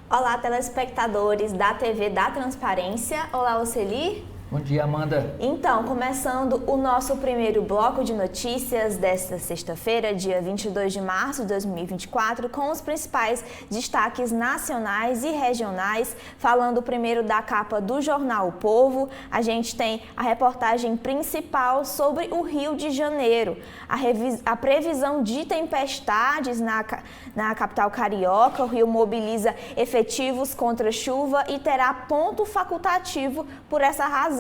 Olá, telespectadores da TV da Transparência. Olá, Oceli. Bom dia, Amanda. Então, começando o nosso primeiro bloco de notícias desta sexta-feira, dia 22 de março de 2024, com os principais destaques nacionais e regionais. Falando primeiro da capa do jornal O Povo, a gente tem a reportagem principal sobre o Rio de Janeiro. A previsão de tempestades na capital carioca. O Rio mobiliza efetivos contra chuva e terá ponto facultativo por essa razão.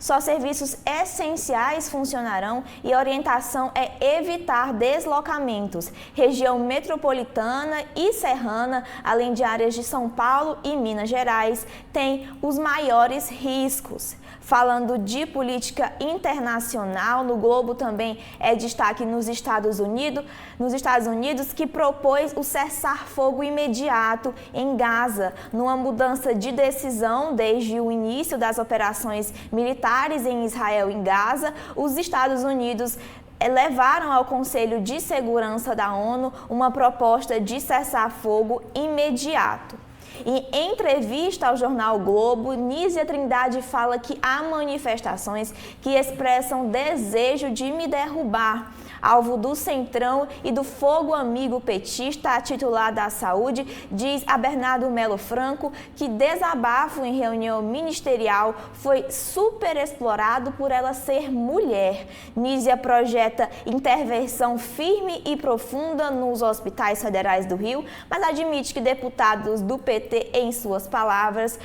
Só serviços essenciais funcionarão e a orientação é evitar deslocamentos. Região metropolitana e serrana, além de áreas de São Paulo e Minas Gerais, tem os maiores riscos. Falando de política internacional, no Globo também é destaque nos Estados Unidos, que propôs o cessar-fogo imediato em Gaza, numa mudança de decisão desde o início das operações militares em Israel e em Gaza. Os Estados Unidos levaram ao Conselho de Segurança da ONU uma proposta de cessar-fogo imediato. Em entrevista ao jornal Globo, Nízia Trindade fala que há manifestações que expressam desejo de me derrubar. Alvo do Centrão e do Fogo Amigo petista, a titular da Saúde, diz a Bernardo Melo Franco que desabafo em reunião ministerial foi superexplorado por ela ser mulher. Nízia projeta intervenção firme e profunda nos hospitais federais do Rio, mas admite que deputados do PT, em suas palavras,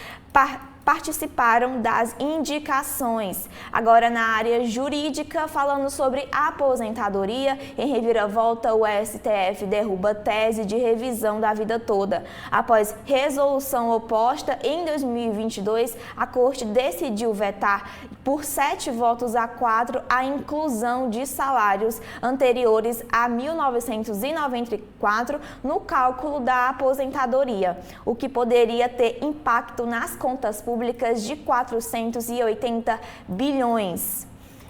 participaram das indicações. Agora na área jurídica, falando sobre aposentadoria, em reviravolta o STF derruba tese de revisão da vida toda. Após resolução oposta em 2022, a Corte decidiu vetar por 7 votos a 4 a inclusão de salários anteriores a 1994 no cálculo da aposentadoria, o que poderia ter impacto nas contas públicas de 480 bilhões.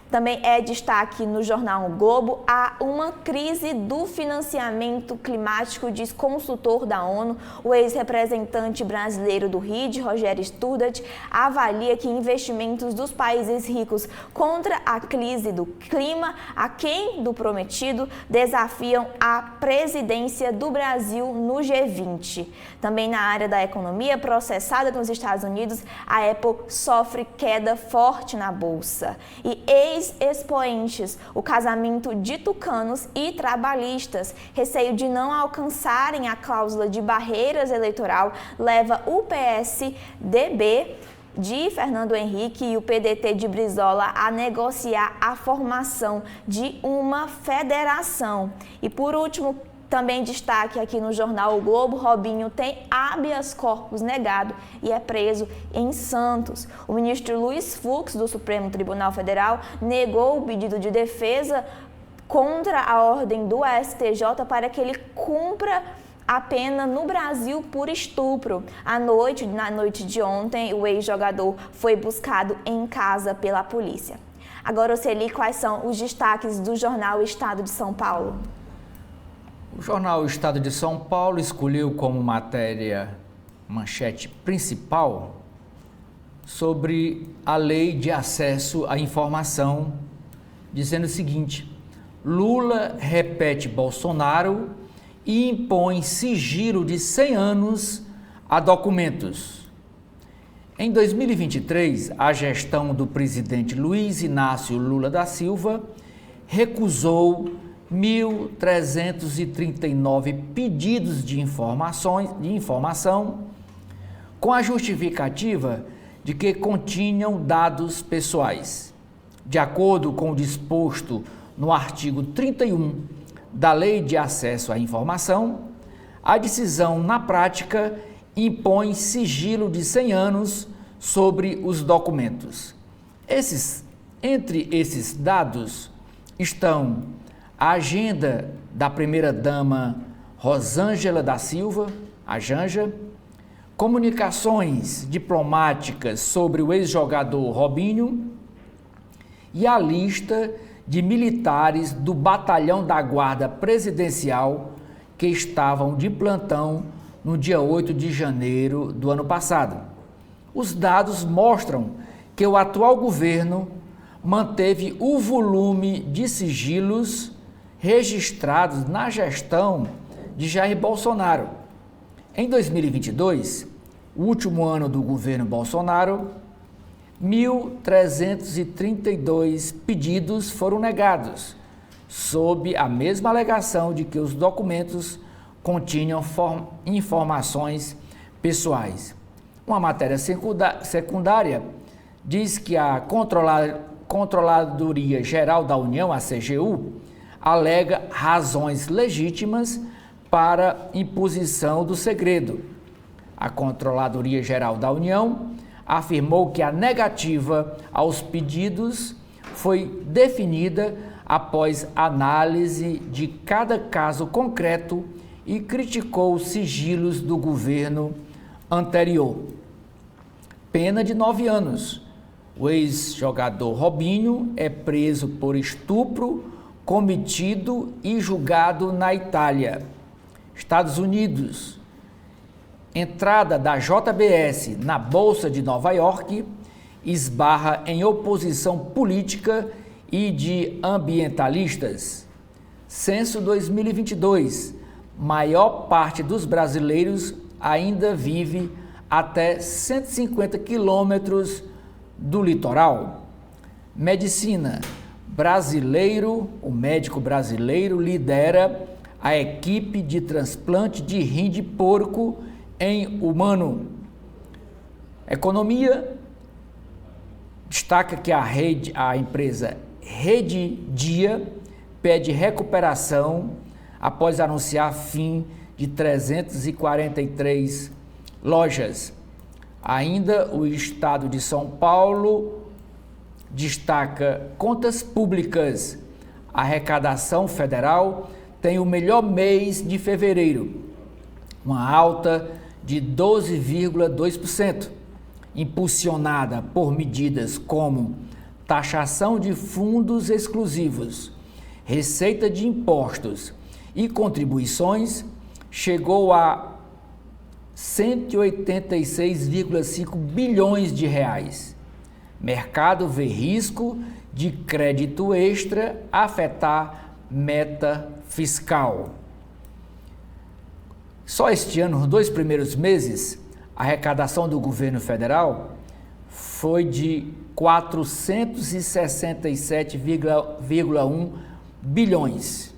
Também é destaque no jornal o Globo, há uma crise do financiamento climático, diz consultor da ONU. O ex-representante brasileiro do RID, Rogério Sturdat, avalia que investimentos dos países ricos contra a crise do clima, aquém do prometido, desafiam a presidência do Brasil no G20. Também na área da economia, processada nos Estados Unidos, a Apple sofre queda forte na bolsa. E ex-expoentes, o casamento de tucanos e trabalhistas. Receio de não alcançarem a cláusula de barreiras eleitoral leva o PSDB de Fernando Henrique e o PDT de Brizola a negociar a formação de uma federação. E por último, também destaque aqui no jornal O Globo, Robinho tem habeas corpus negado e é preso em Santos. O ministro Luiz Fux, do Supremo Tribunal Federal, negou o pedido de defesa contra a ordem do STJ para que ele cumpra a pena no Brasil por estupro. Na noite de ontem, o ex-jogador foi buscado em casa pela polícia. Agora, Oceli, quais são os destaques do jornal Estado de São Paulo? O jornal Estado de São Paulo escolheu como manchete principal sobre a lei de acesso à informação, dizendo o seguinte: Lula repete Bolsonaro e impõe sigilo de 100 anos a documentos. Em 2023, a gestão do presidente Luiz Inácio Lula da Silva recusou 1.339 pedidos de informação com a justificativa de que continham dados pessoais. De acordo com o disposto no artigo 31 da Lei de Acesso à Informação, a decisão, na prática, impõe sigilo de 100 anos sobre os documentos. Entre esses dados estão a agenda da primeira-dama Rosângela da Silva, a Janja, comunicações diplomáticas sobre o ex-jogador Robinho e a lista de militares do Batalhão da Guarda Presidencial que estavam de plantão no dia 8 de janeiro do ano passado. Os dados mostram que o atual governo manteve o volume de sigilos registrados na gestão de Jair Bolsonaro. Em 2022, o último ano do governo Bolsonaro, 1.332 pedidos foram negados, sob a mesma alegação de que os documentos continham informações pessoais. Uma matéria secundária diz que a Controladoria Geral da União, a CGU, alega razões legítimas para imposição do segredo. A Controladoria Geral da União afirmou que a negativa aos pedidos foi definida após análise de cada caso concreto e criticou os sigilos do governo anterior. Pena de 9 anos. O ex-jogador Robinho é preso por estupro cometido e julgado na Itália. Estados Unidos. Entrada da JBS na Bolsa de Nova York esbarra em oposição política e de ambientalistas. Censo 2022. Maior parte dos brasileiros ainda vive até 150 quilômetros do litoral. Medicina. O médico brasileiro lidera a equipe de transplante de rim de porco em humano. Economia. Destaca que a empresa Rede Dia pede recuperação após anunciar fim de 343 lojas. Ainda o estado de São Paulo destaca contas públicas. A arrecadação federal tem o melhor mês de fevereiro, uma alta de 12,2%, impulsionada por medidas como taxação de fundos exclusivos, receita de impostos e contribuições, chegou a 186,5 bilhões de reais. Mercado vê risco de crédito extra afetar meta fiscal. Só este ano, nos 2 primeiros meses, a arrecadação do governo federal foi de 467,1 bilhões.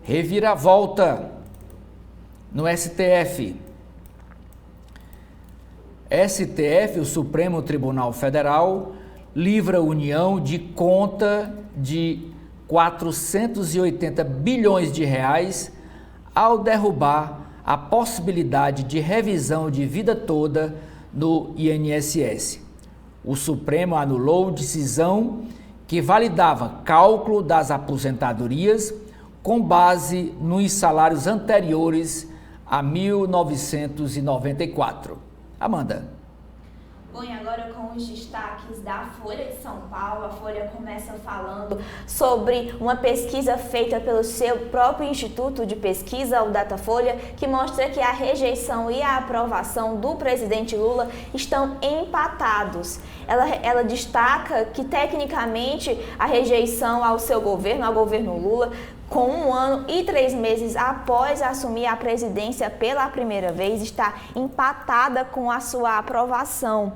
Reviravolta no STF. STF, o Supremo Tribunal Federal, livra a União de conta de 480 bilhões de reais ao derrubar a possibilidade de revisão de vida toda no INSS. O Supremo anulou decisão que validava cálculo das aposentadorias com base nos salários anteriores a 1994. Amanda. Bom, e agora com os destaques da Folha de São Paulo, a Folha começa falando sobre uma pesquisa feita pelo seu próprio Instituto de Pesquisa, o Datafolha, que mostra que a rejeição e a aprovação do presidente Lula estão empatados. Ela destaca que, tecnicamente, a rejeição ao seu governo, ao governo Lula, com 1 ano e 3 meses após assumir a presidência pela primeira vez, está empatada com a sua aprovação.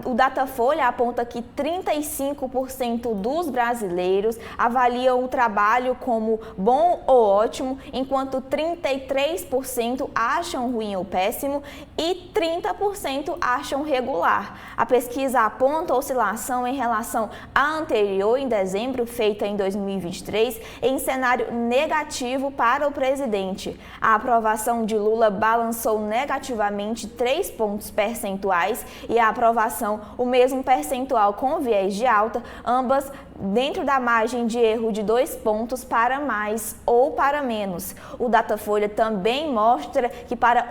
O Datafolha aponta que 35% dos brasileiros avaliam o trabalho como bom ou ótimo, enquanto 33% acham ruim ou péssimo e 30% acham regular. A pesquisa aponta oscilação em relação à anterior, em dezembro, feita em 2023, em cenário negativo para o presidente. A aprovação de Lula balançou negativamente 3 pontos percentuais e a aprovação, o mesmo percentual com viés de alta, ambas dentro da margem de erro de 2 pontos para mais ou para menos. O Datafolha também mostra que para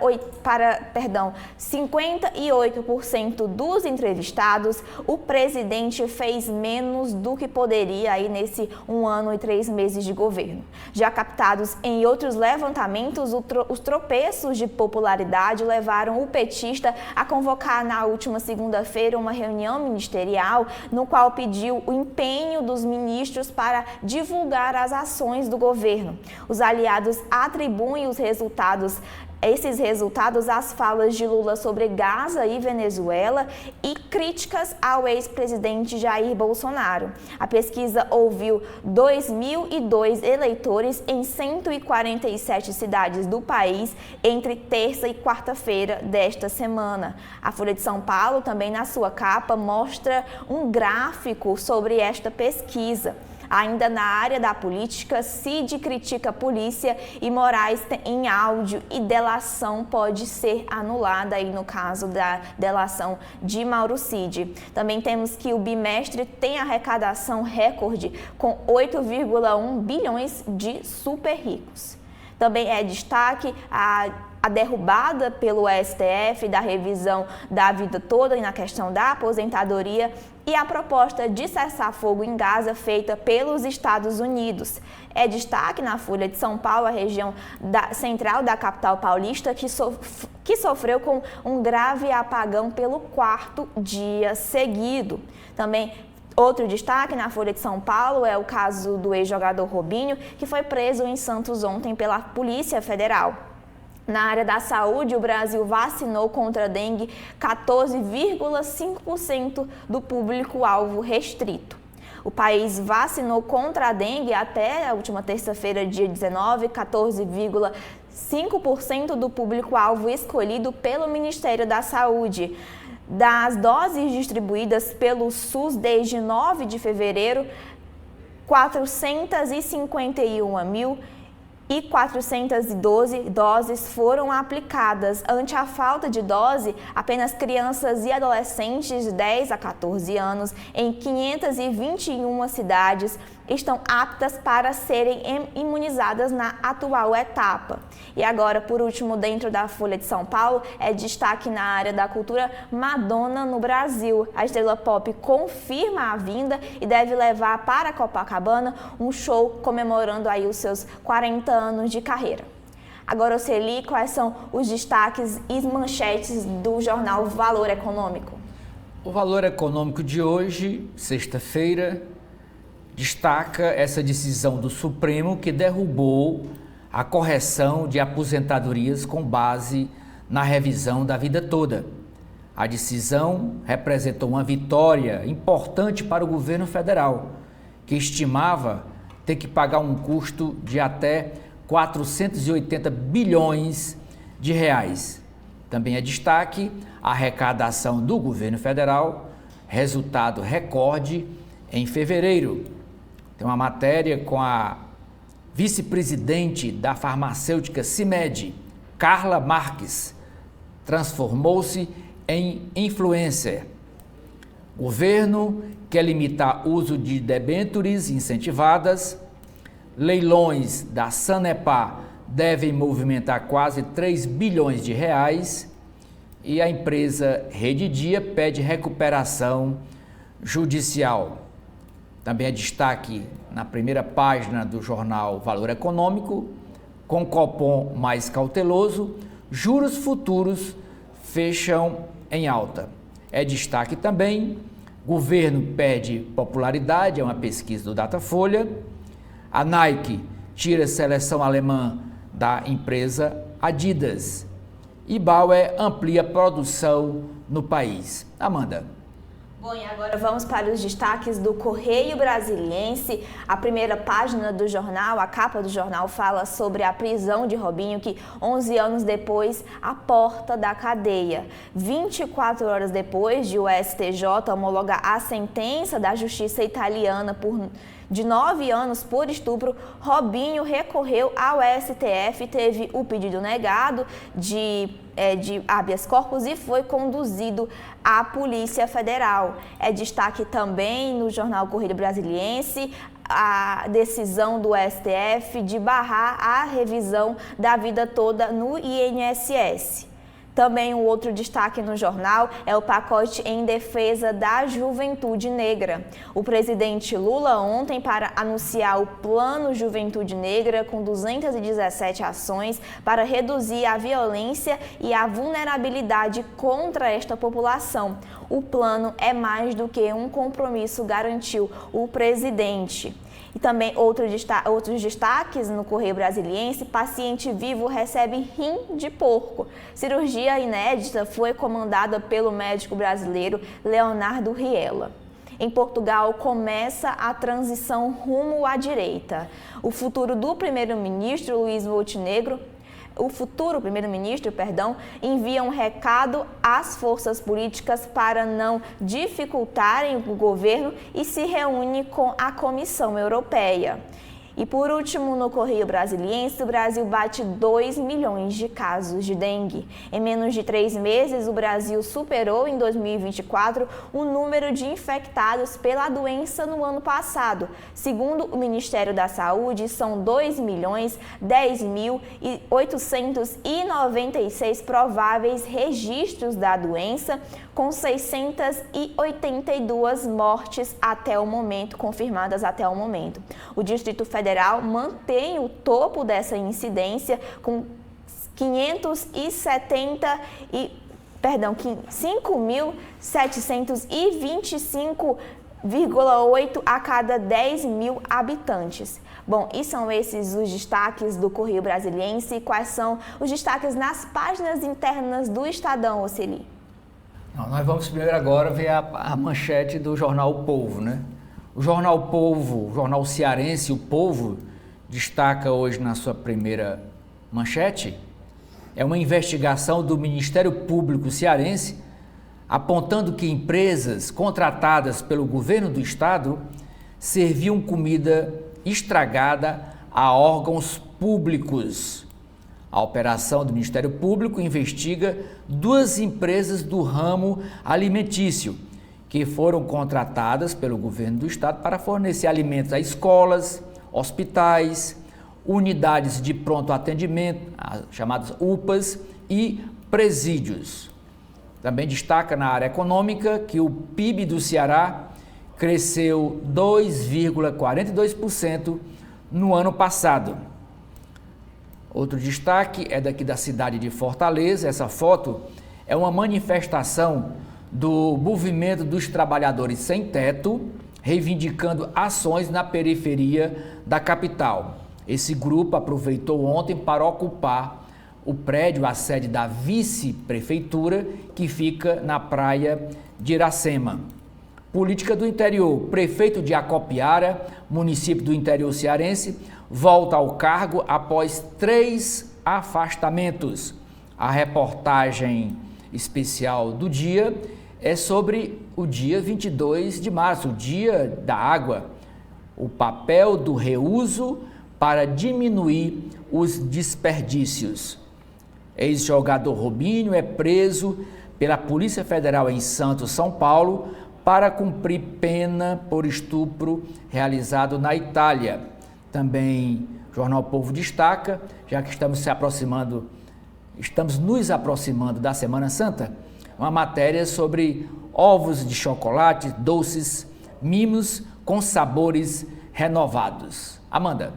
58% dos entrevistados, o presidente fez menos do que poderia aí nesse 1 ano e 3 meses de governo. Já captados em outros levantamentos, os tropeços de popularidade levaram o petista a convocar na última segunda-feira uma reunião ministerial no qual pediu o empenho dos ministros para divulgar as ações do governo. Os aliados atribuem esses resultados às falas de Lula sobre Gaza e Venezuela e críticas ao ex-presidente Jair Bolsonaro. A pesquisa ouviu 2.002 eleitores em 147 cidades do país entre terça e quarta-feira desta semana. A Folha de São Paulo, também na sua capa, mostra um gráfico sobre esta pesquisa. Ainda na área da política, Cid critica a polícia e Moraes em áudio e delação pode ser anulada aí no caso da delação de Mauro Cid. Também temos que o bimestre tem arrecadação recorde com 8,1 bilhões de super ricos. Também é destaque a derrubada pelo STF da revisão da vida toda e na questão da aposentadoria e a proposta de cessar-fogo em Gaza feita pelos Estados Unidos. É destaque na Folha de São Paulo a região central da capital paulista que sofreu com um grave apagão pelo 4º dia seguido. Também outro destaque na Folha de São Paulo é o caso do ex-jogador Robinho, que foi preso em Santos ontem pela Polícia Federal. Na área da saúde, o Brasil vacinou contra a dengue 14,5% do público-alvo restrito. O país vacinou contra a dengue até a última terça-feira, dia 19, 14,5% do público-alvo escolhido pelo Ministério da Saúde. Das doses distribuídas pelo SUS desde 9 de fevereiro, 451.412 doses foram aplicadas. Ante a falta de dose, apenas crianças e adolescentes de 10 a 14 anos em 521 cidades estão aptas para serem imunizadas na atual etapa. E agora, por último, dentro da Folha de São Paulo, é destaque na área da cultura Madonna no Brasil. A estrela pop confirma a vinda e deve levar para Copacabana um show comemorando aí os seus 40 anos de carreira. Agora, Oceli, quais são os destaques e manchetes do jornal Valor Econômico? O Valor Econômico de hoje, sexta-feira, destaca essa decisão do Supremo que derrubou a correção de aposentadorias com base na revisão da vida toda. A decisão representou uma vitória importante para o governo federal, que estimava ter que pagar um custo de até 480 bilhões de reais. Também é destaque a arrecadação do governo federal, resultado recorde em fevereiro. Tem uma matéria com a vice-presidente da farmacêutica CIMED, Carla Marques, transformou-se em influencer. Governo quer limitar o uso de debêntures incentivadas. Leilões da Sanepar devem movimentar quase 3 bilhões de reais. E a empresa Rede Dia pede recuperação judicial. Também é destaque na primeira página do jornal Valor Econômico, com Copom mais cauteloso, juros futuros fecham em alta. É destaque também, governo perde popularidade, é uma pesquisa do Datafolha. A Nike tira a seleção alemã da empresa Adidas. E Bauer amplia produção no país. Amanda. Bom, e agora vamos para os destaques do Correio Brasiliense. A primeira página do jornal, a capa do jornal, fala sobre a prisão de Robinho, que 11 anos depois, à porta da cadeia. 24 horas depois de o STJ homologar a sentença da justiça italiana por de 9 anos por estupro, Robinho recorreu ao STF, teve o pedido negado de habeas corpus e foi conduzido à Polícia Federal. É destaque também no jornal Correio Brasiliense a decisão do STF de barrar a revisão da vida toda no INSS. Também um outro destaque no jornal é o pacote em defesa da juventude negra. O presidente Lula ontem, para anunciar o Plano Juventude Negra, com 217 ações para reduzir a violência e a vulnerabilidade contra esta população. O plano é mais do que um compromisso, garantiu o presidente. E também outros destaques no Correio Brasiliense: paciente vivo recebe rim de porco. Cirurgia inédita foi comandada pelo médico brasileiro Leonardo Riella. Em Portugal, começa a transição rumo à direita. O futuro primeiro-ministro envia um recado às forças políticas para não dificultarem o governo e se reúne com a Comissão Europeia. E por último, no Correio Brasiliense, o Brasil bate 2 milhões de casos de dengue. Em menos de 3 meses, o Brasil superou em 2024 o número de infectados pela doença no ano passado. Segundo o Ministério da Saúde, são 2.010.896 prováveis registros da doença, com 682 mortes confirmadas até o momento. O Distrito Federal mantém o topo dessa incidência com 5.725,8 a cada 10 mil habitantes. Bom, e são esses os destaques do Correio Brasiliense. Quais são os destaques nas páginas internas do Estadão, Oceli? Nós vamos primeiro agora ver a manchete do jornal O Povo, né? O jornal Povo, o jornal cearense, O Povo, destaca hoje na sua primeira manchete, é uma investigação do Ministério Público cearense apontando que empresas contratadas pelo governo do estado serviam comida estragada a órgãos públicos. A operação do Ministério Público investiga 2 empresas do ramo alimentício que foram contratadas pelo governo do estado para fornecer alimentos a escolas, hospitais, unidades de pronto atendimento, chamadas UPAs, e presídios. Também destaca na área econômica que o PIB do Ceará cresceu 2,42% no ano passado. Outro destaque é daqui da cidade de Fortaleza. Essa foto é uma manifestação do Movimento dos Trabalhadores Sem Teto, reivindicando ações na periferia da capital. Esse grupo aproveitou ontem para ocupar o prédio, a sede da vice-prefeitura, que fica na praia de Iracema. Política do interior: prefeito de Acopiara, município do interior cearense, volta ao cargo após 3 afastamentos. A reportagem especial do dia é sobre o dia 22 de março, o Dia da Água, o papel do reuso para diminuir os desperdícios. Ex-jogador Robinho é preso pela Polícia Federal em Santos, São Paulo, para cumprir pena por estupro realizado na Itália. Também o Jornal Povo destaca, já que estamos nos aproximando da Semana Santa, uma matéria sobre ovos de chocolate, doces, mimos com sabores renovados. Amanda.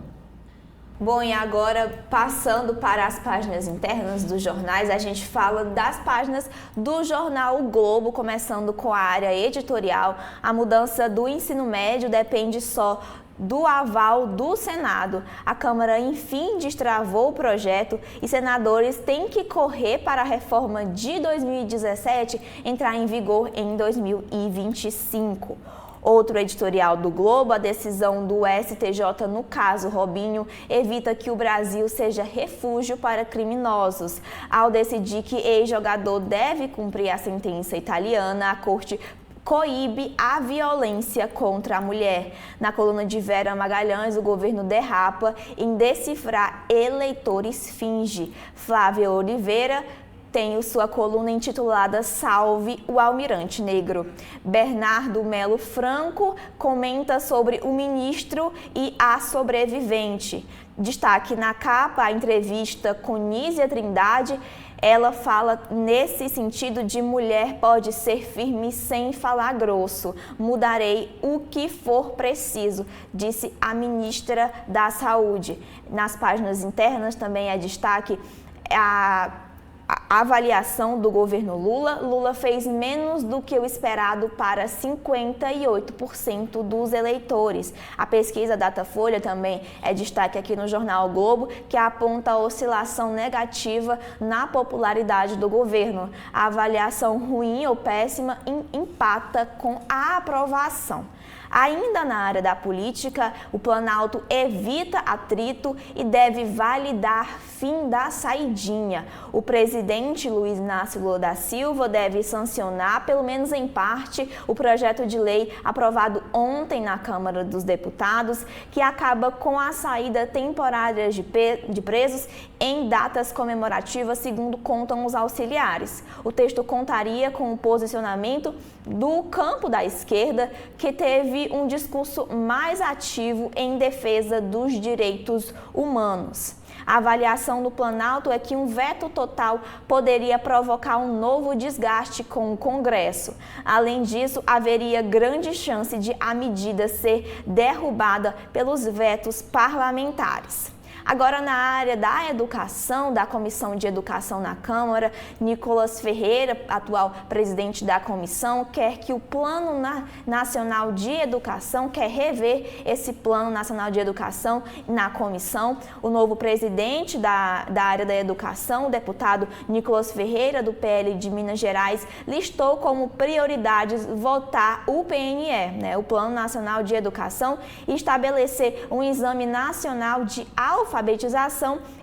Bom, e agora, passando para as páginas internas dos jornais, a gente fala das páginas do jornal O Globo, começando com a área editorial. A mudança do ensino médio depende só do aval do Senado. A Câmara, enfim, destravou o projeto e senadores têm que correr para a reforma de 2017 entrar em vigor em 2025. Outro editorial do Globo: a decisão do STJ no caso Robinho evita que o Brasil seja refúgio para criminosos. Ao decidir que ex-jogador deve cumprir a sentença italiana, a Corte coíbe a violência contra a mulher. Na coluna de Vera Magalhães, o governo derrapa em decifrar eleitores finge. Flávia Oliveira tem sua coluna intitulada Salve o Almirante Negro. Bernardo Melo Franco comenta sobre o ministro e a sobrevivente. Destaque na capa a entrevista com Nízia Trindade. Ela fala nesse sentido de mulher pode ser firme sem falar grosso. Mudarei o que for preciso, disse a ministra da Saúde. Nas páginas internas também é destaque a avaliação do governo Lula. Lula fez menos do que o esperado para 58% dos eleitores. A pesquisa Datafolha também é destaque aqui no Jornal o Globo, que aponta a oscilação negativa na popularidade do governo. A avaliação ruim ou péssima empata com a aprovação. Ainda na área da política, o Planalto evita atrito e deve validar fim da saidinha. O presidente Luiz Inácio Lula da Silva deve sancionar, pelo menos em parte, o projeto de lei aprovado ontem na Câmara dos Deputados, que acaba com a saída temporária de presos em datas comemorativas, segundo contam os auxiliares. O texto contaria com o posicionamento do campo da esquerda, que teve um discurso mais ativo em defesa dos direitos humanos. A avaliação do Planalto é que um veto total poderia provocar um novo desgaste com o Congresso. Além disso, haveria grande chance de a medida ser derrubada pelos vetos parlamentares. Agora, na área da educação, da Comissão de Educação na Câmara, Nicolas Ferreira, atual presidente da comissão, quer que o Plano Nacional de Educação, quer rever esse Plano Nacional de Educação na comissão. O novo presidente da área da educação, o deputado Nicolas Ferreira, do PL de Minas Gerais, listou como prioridades votar o PNE, o Plano Nacional de Educação, e estabelecer um exame nacional de alfabetização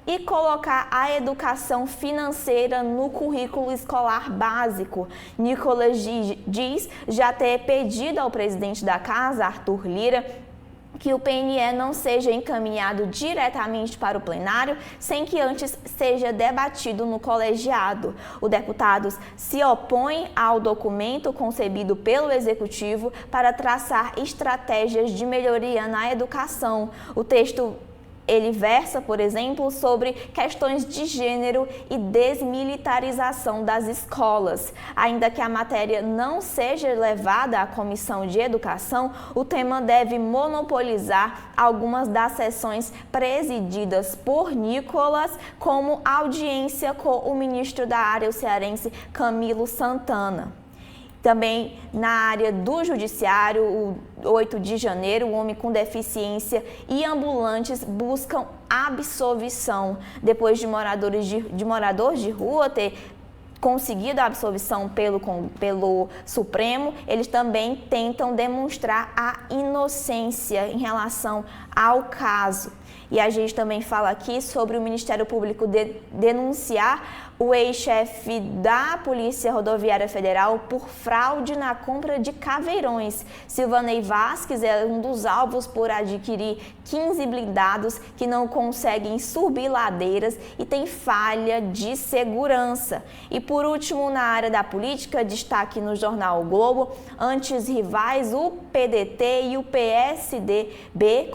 e colocar a educação financeira no currículo escolar básico. Nicolas diz já ter pedido ao presidente da Casa, Arthur Lira, que o PNE não seja encaminhado diretamente para o plenário, sem que antes seja debatido no colegiado. Os deputados se opõem ao documento concebido pelo Executivo para traçar estratégias de melhoria na educação. O texto ele versa, por exemplo, sobre questões de gênero e desmilitarização das escolas. Ainda que a matéria não seja levada à Comissão de Educação, o tema deve monopolizar algumas das sessões presididas por Nicolas, como audiência com o ministro da área, o cearense Camilo Santana. Também na área do judiciário, o 8 de janeiro, o homem com deficiência e ambulantes buscam absolvição. Depois de morador de rua ter conseguido a absolvição pelo Supremo, eles também tentam demonstrar a inocência em relação ao caso. E a gente também fala aqui sobre o Ministério Público denunciar o ex-chefe da Polícia Rodoviária Federal por fraude na compra de caveirões. Silvanei Vasquez é um dos alvos por adquirir 15 blindados que não conseguem subir ladeiras e tem falha de segurança. E por último, na área da política, destaque no jornal o Globo, antes rivais, o PDT e o PSDB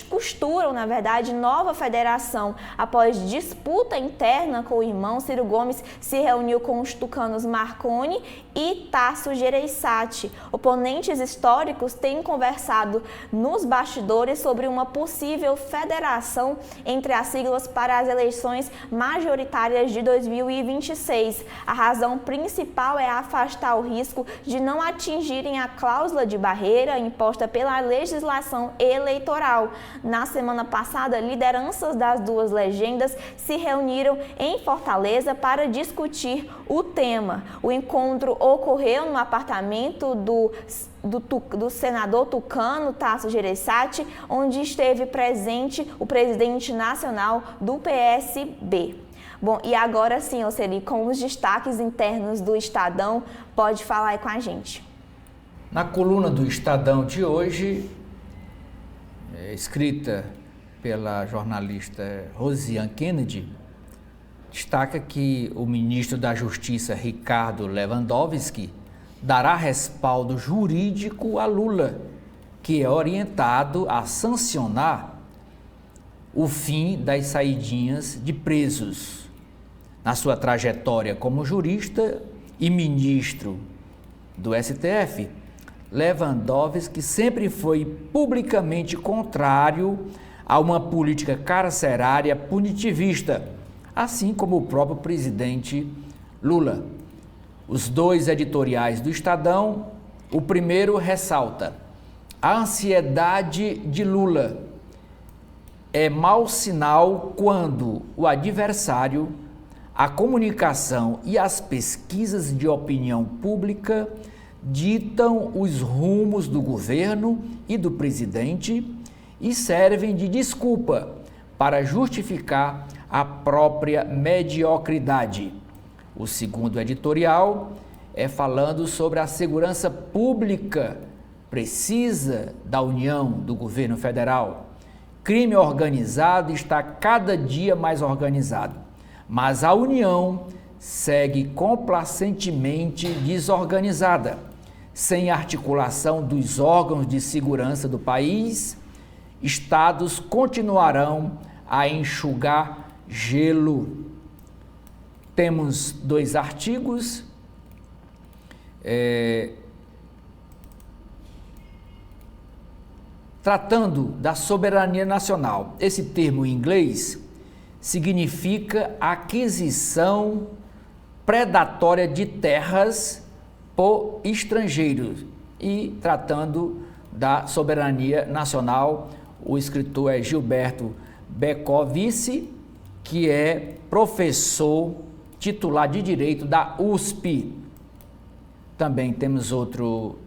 costuram, na verdade, nova federação. Após disputa interna com o irmão, Ciro Gomes se reuniu com os tucanos Marconi e Tasso Gereissati. Oponentes históricos têm conversado nos bastidores sobre uma possível federação entre as siglas para as eleições majoritárias de 2026. A razão principal é afastar o risco de não atingirem a cláusula de barreira imposta pela legislação eleitoral. Na semana passada, lideranças das duas legendas se reuniram em Fortaleza para discutir o tema. O encontro ocorreu no apartamento do senador tucano Tasso Gereissati, onde esteve presente o presidente nacional do PSB. Bom, e agora sim, Oceli, com os destaques internos do Estadão, pode falar aí com a gente. Na coluna do Estadão de hoje, escrita pela jornalista Rosiane Kennedy, destaca que o ministro da Justiça, Ricardo Lewandowski, dará respaldo jurídico a Lula, que é orientado a sancionar o fim das saidinhas de presos. Na sua trajetória como jurista e ministro do STF, Lewandowski sempre foi publicamente contrário a uma política carcerária punitivista, assim como o próprio presidente Lula. Os dois editoriais do Estadão, o primeiro ressalta: a ansiedade de Lula é mau sinal quando o adversário, a comunicação e as pesquisas de opinião pública ditam os rumos do governo e do presidente e servem de desculpa para justificar a própria mediocridade. O segundo editorial é falando sobre a segurança pública precisa da união do governo federal. Crime organizado está cada dia mais organizado, mas a União segue complacentemente desorganizada. Sem articulação dos órgãos de segurança do país, estados continuarão a enxugar gelo. Temos dois artigos. Tratando da soberania nacional. Esse termo em inglês significa aquisição predatória de terras por estrangeiros. E tratando da soberania nacional, o escritor é Gilberto Becovici, que é professor titular de Direito da USP. Também temos outro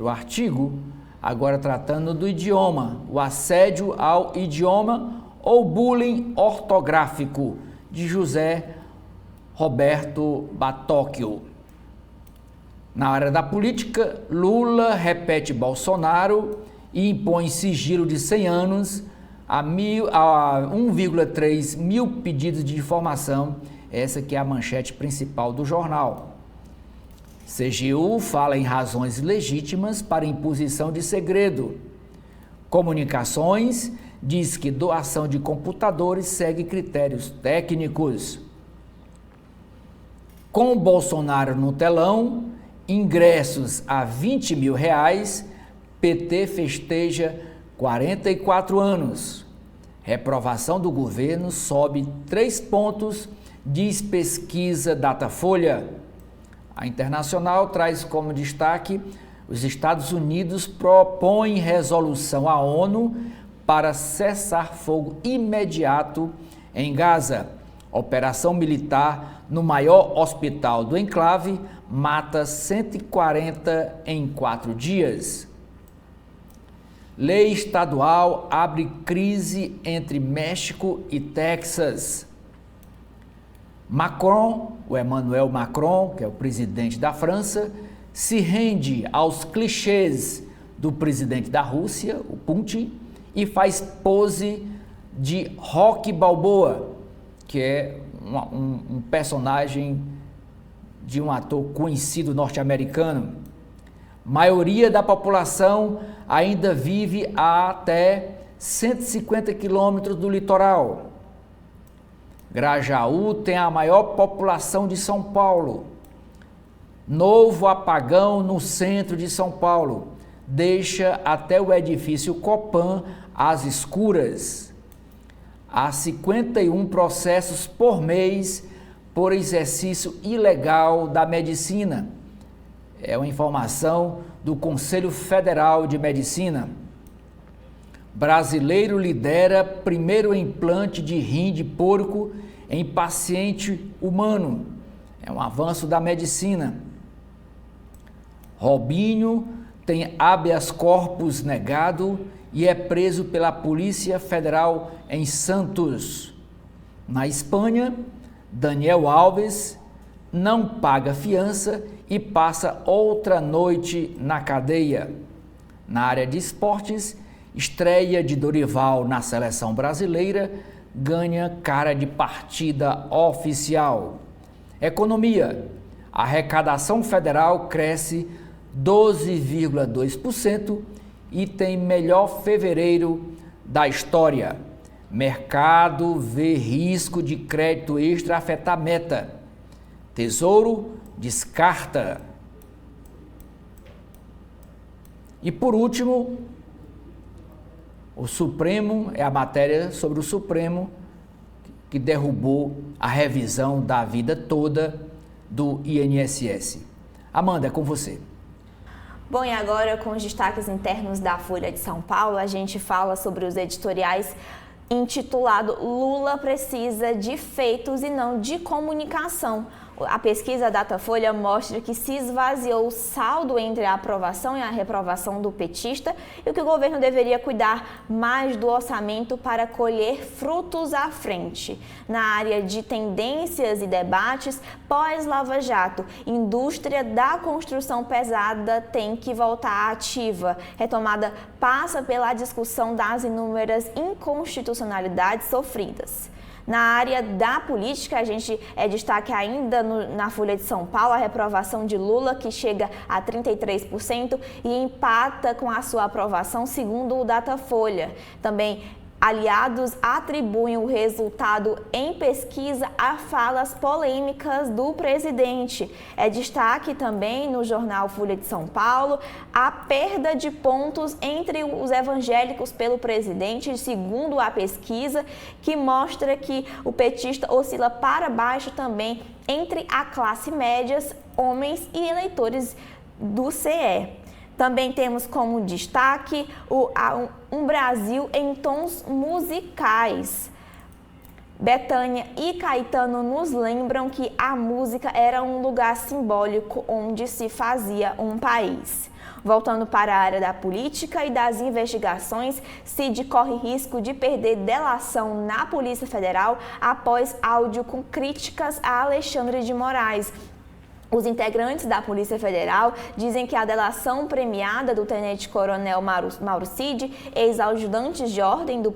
artigo, agora tratando do idioma, o assédio ao idioma ou bullying ortográfico, de José Roberto Batocchio. Na área da política, Lula repete Bolsonaro e impõe sigilo de 100 anos a 1,3 mil pedidos de informação. Essa que é a manchete principal do jornal. CGU fala em razões legítimas para imposição de segredo. Comunicações diz que doação de computadores segue critérios técnicos. Com Bolsonaro no telão, ingressos a R$20 mil, PT festeja 44 anos. Reprovação do governo sobe 3 pontos, diz pesquisa Datafolha. A Internacional traz como destaque: os Estados Unidos propõem resolução à ONU para cessar fogo imediato em Gaza. Operação militar no maior hospital do enclave mata 140 em 4 dias. Lei estadual abre crise entre México e Texas. Macron, o Emmanuel Macron, que é o presidente da França, se rende aos clichês do presidente da Rússia, o Putin, e faz pose de Rocky Balboa, que é um personagem de um ator conhecido norte-americano. Maioria da população ainda vive a até 150 quilômetros do litoral. Grajaú tem a maior população de São Paulo. Novo apagão no centro de São Paulo deixa até o edifício Copan às escuras. Há 51 processos por mês por exercício ilegal da medicina. É uma informação do Conselho Federal de Medicina. Brasileiro lidera primeiro implante de rim de porco em paciente humano. É um avanço da medicina. Robinho tem habeas corpus negado e é preso pela Polícia Federal em Santos. Na Espanha, Daniel Alves não paga fiança e passa outra noite na cadeia. Na área de esportes, estreia de Dorival na seleção brasileira ganha cara de partida oficial. Economia. A arrecadação federal cresce 12,2% e tem melhor fevereiro da história. Mercado vê risco de crédito extra afetar meta. Tesouro descarta. E por último, o Supremo, é a matéria sobre o Supremo que derrubou a revisão da vida toda do INSS. Amanda, é com você. Bom, e agora com os destaques internos da Folha de São Paulo, a gente fala sobre os editoriais intitulado Lula precisa de feitos e não de comunicação. A pesquisa Datafolha mostra que se esvaziou o saldo entre a aprovação e a reprovação do petista e que o governo deveria cuidar mais do orçamento para colher frutos à frente. Na área de tendências e debates, pós-Lava Jato, indústria da construção pesada tem que voltar ativa. Retomada passa pela discussão das inúmeras inconstitucionalidades sofridas. Na área da política, a gente destaque ainda na Folha de São Paulo a reprovação de Lula, que chega a 33% e empata com a sua aprovação, segundo o Datafolha. Também aliados atribuem o resultado em pesquisa a falas polêmicas do presidente. É destaque também no jornal Folha de São Paulo a perda de pontos entre os evangélicos pelo presidente, segundo a pesquisa, que mostra que o petista oscila para baixo também entre a classe média, homens e eleitores do CE. Também temos como destaque um Brasil em tons musicais. Bethânia e Caetano nos lembram que a música era um lugar simbólico onde se fazia um país. Voltando para a área da política e das investigações, Cid corre risco de perder delação na Polícia Federal após áudio com críticas a Alexandre de Moraes. Os integrantes da Polícia Federal dizem que a delação premiada do tenente-coronel Mauro Cid, ex-ajudante de ordem do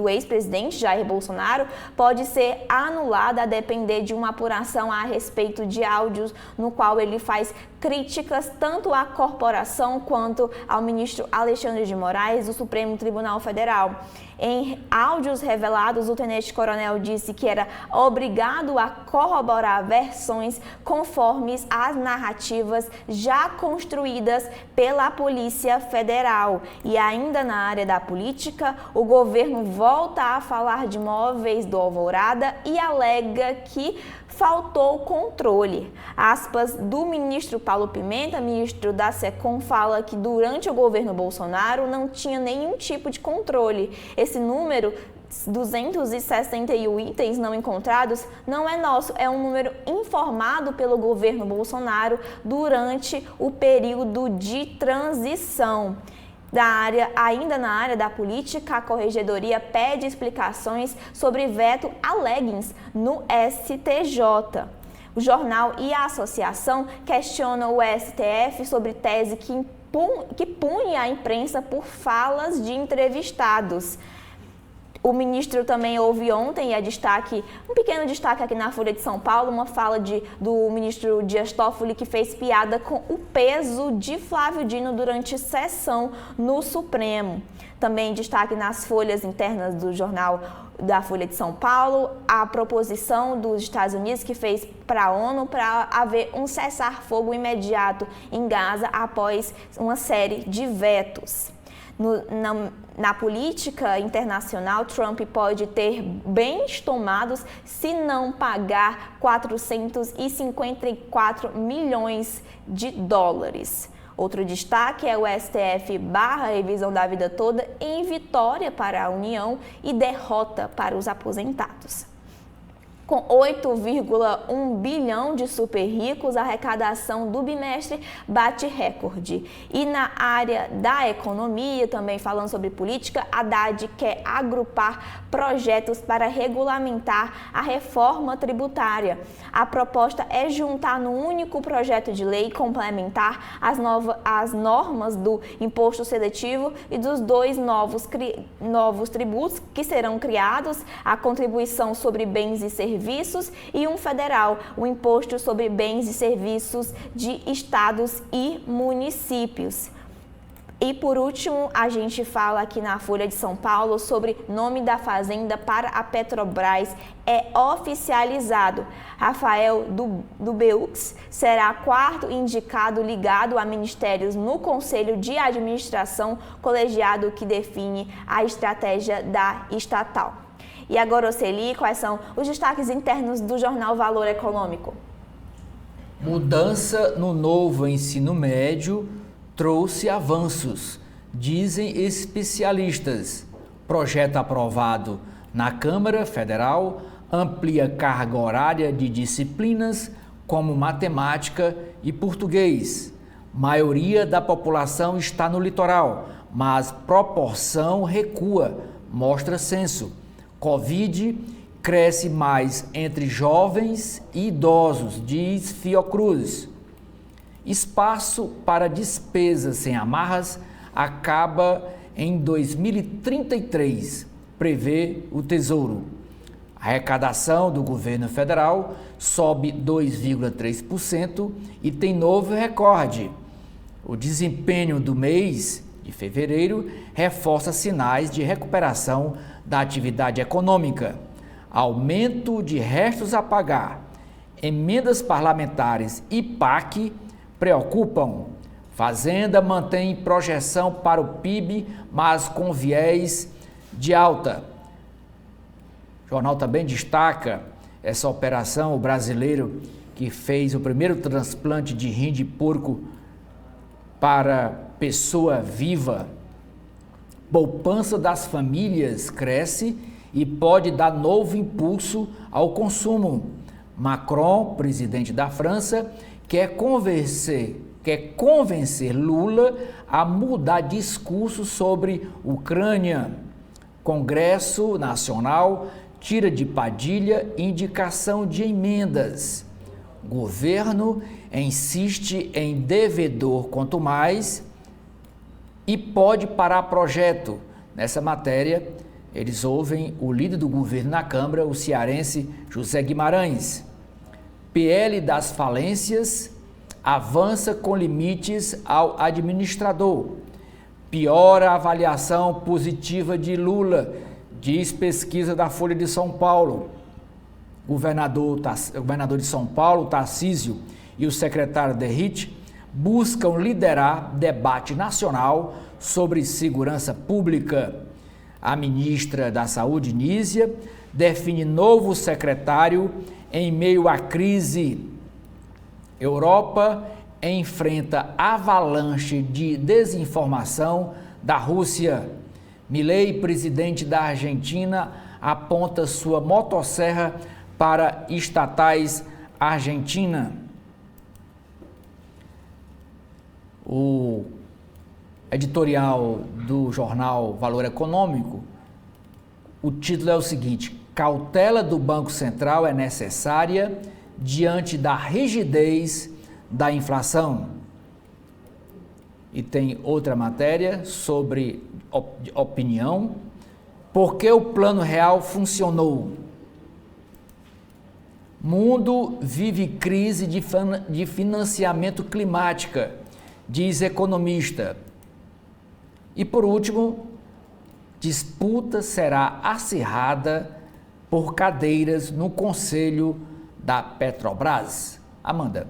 ex-presidente Jair Bolsonaro, pode ser anulada a depender de uma apuração a respeito de áudios no qual ele faz críticas tanto à corporação quanto ao ministro Alexandre de Moraes do Supremo Tribunal Federal. Em áudios revelados, o tenente-coronel disse que era obrigado a corroborar versões conformes às narrativas já construídas pela Polícia Federal. E ainda na área da política, o governo volta a falar de móveis do Alvorada e alega que faltou controle. Aspas do ministro Paulo Pimenta, ministro da SECOM, fala que durante o governo Bolsonaro não tinha nenhum tipo de controle. Esse número, 261 itens não encontrados, não é nosso, é um número informado pelo governo Bolsonaro durante o período de transição. Ainda na área da política, a Corregedoria pede explicações sobre veto a leggings no STJ. O jornal e a associação questionam o STF sobre tese que pune a imprensa por falas de entrevistados. O ministro também houve ontem, um pequeno destaque aqui na Folha de São Paulo, uma fala do ministro Dias Toffoli que fez piada com o peso de Flávio Dino durante sessão no Supremo. Também destaque nas folhas internas do jornal da Folha de São Paulo, a proposição dos Estados Unidos que fez para a ONU para haver um cessar-fogo imediato em Gaza após uma série de vetos. Na política internacional, Trump pode ter bens tomados se não pagar 454 milhões de dólares. Outro destaque é o STF barra revisão da vida toda em vitória para a União e derrota para os aposentados. Com 8,1 bilhão de super ricos, a arrecadação do bimestre bate recorde. E na área da economia, também falando sobre política, Haddad quer agrupar projetos para regulamentar a reforma tributária. A proposta é juntar num único projeto de lei complementar as normas do imposto seletivo e dos dois novos tributos que serão criados, a contribuição sobre bens e serviços e um federal, o Imposto sobre Bens e Serviços de Estados e Municípios. E por último, a gente fala aqui na Folha de São Paulo sobre nome da fazenda para a Petrobras é oficializado. Rafael Dubeux será quarto indicado ligado a ministérios no Conselho de Administração, colegiado que define a estratégia da estatal. E agora, Oceli, quais são os destaques internos do jornal Valor Econômico? Mudança no novo ensino médio trouxe avanços, dizem especialistas. Projeto aprovado na Câmara Federal amplia carga horária de disciplinas como matemática e português. Maioria da população está no litoral, mas proporção recua, mostra censo. Covid cresce mais entre jovens e idosos, diz Fiocruz. Espaço para despesas sem amarras acaba em 2033, prevê o Tesouro. A arrecadação do governo federal sobe 2,3% e tem novo recorde. O desempenho do mês de fevereiro reforça sinais de recuperação da atividade econômica. Aumento de restos a pagar, emendas parlamentares e PAC preocupam. Fazenda mantém projeção para o PIB, mas com viés de alta. O jornal também destaca essa operação, o brasileiro que fez o primeiro transplante de rim de porco para pessoa viva. Poupança das famílias cresce e pode dar novo impulso ao consumo. Macron, presidente da França, quer convencer Lula a mudar discurso sobre Ucrânia. Congresso Nacional tira de Padilha indicação de emendas. Governo insiste em devedor quanto mais e pode parar projeto. Nessa matéria, eles ouvem o líder do governo na Câmara, o cearense José Guimarães. PL das falências avança com limites ao administrador. Piora a avaliação positiva de Lula, diz pesquisa da Folha de São Paulo. O governador de São Paulo, Tarcísio, e o secretário Derrite buscam liderar debate nacional sobre segurança pública. A ministra da Saúde, Nízia, define novo secretário em meio à crise. Europa enfrenta avalanche de desinformação da Rússia. Milei, presidente da Argentina, aponta sua motosserra para estatais argentina. O editorial do jornal Valor Econômico, o título é o seguinte: cautela do Banco Central é necessária diante da rigidez da inflação. E tem outra matéria sobre opinião, porque o Plano Real funcionou. Mundo vive crise de financiamento climática, diz economista. E por último, disputa será acirrada por cadeiras no Conselho da Petrobras. Amanda.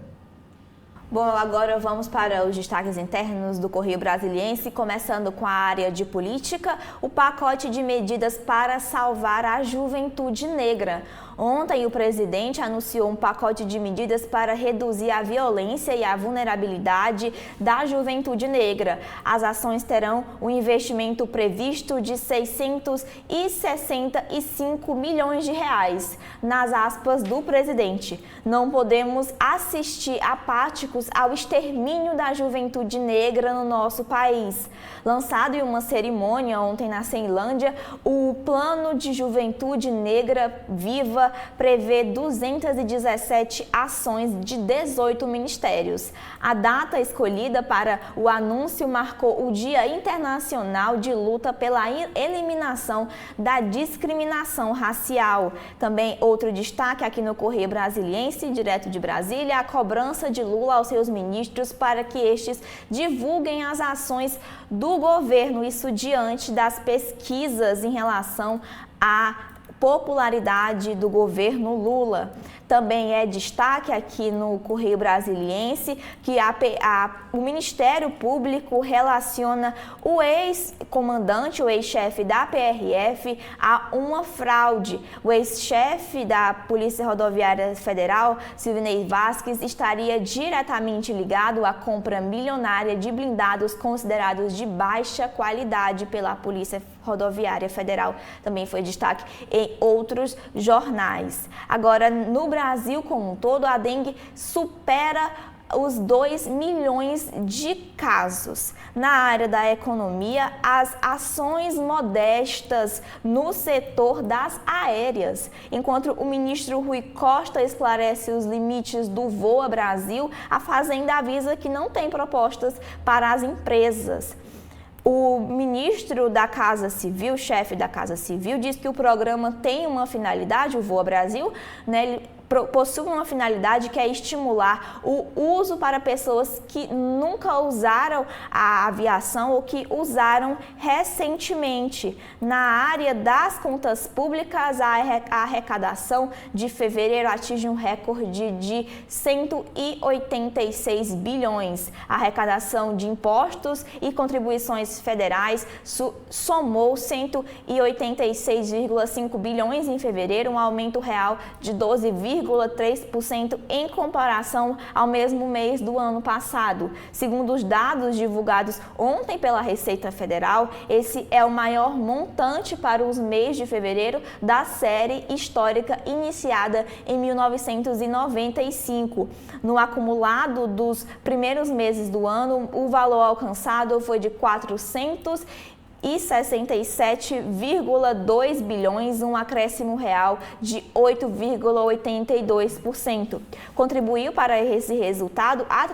Bom, agora vamos para os destaques internos do Correio Brasiliense, começando com a área de política, o pacote de medidas para salvar a juventude negra. Ontem, o presidente anunciou um pacote de medidas para reduzir a violência e a vulnerabilidade da juventude negra. As ações terão um investimento previsto de 665 milhões de reais. Nas aspas do presidente, não podemos assistir apáticos ao extermínio da juventude negra no nosso país. Lançado em uma cerimônia ontem na Ceilândia, o Plano de Juventude Negra Viva prevê 217 ações de 18 ministérios. A data escolhida para o anúncio marcou o Dia Internacional de Luta pela Eliminação da Discriminação Racial. Também outro destaque aqui no Correio Brasiliense, direto de Brasília, a cobrança de Lula aos seus ministros para que estes divulguem as ações do governo, isso diante das pesquisas em relação à popularidade do governo Lula. Também é destaque aqui no Correio Brasiliense que o Ministério Público relaciona o ex-comandante, o ex-chefe da PRF a uma fraude. O ex-chefe da Polícia Rodoviária Federal, Silvinei Vasquez, estaria diretamente ligado à compra milionária de blindados considerados de baixa qualidade pela Polícia Rodoviária Federal. Também foi destaque em outros jornais. Agora, no Brasil como um todo, a dengue supera os 2 milhões de casos. Na área da economia, as ações modestas no setor das aéreas. Enquanto o ministro Rui Costa esclarece os limites do Voa Brasil, a Fazenda avisa que não tem propostas para as empresas. O ministro da Casa Civil, chefe da Casa Civil, diz que o programa tem uma finalidade, o Voa Brasil, né, ele possui uma finalidade que é estimular o uso para pessoas que nunca usaram a aviação ou que usaram recentemente. Na área das contas públicas, a arrecadação de fevereiro atinge um recorde de 186 bilhões. A arrecadação de impostos e contribuições federais somou 186,5 bilhões em fevereiro, um aumento real de 12,3% em comparação ao mesmo mês do ano passado. Segundo os dados divulgados ontem pela Receita Federal, esse é o maior montante para os meses de fevereiro da série histórica iniciada em 1995. No acumulado dos primeiros meses do ano, o valor alcançado foi de 467,2 bilhões, um acréscimo real de 8,82%. Contribuiu para esse resultado a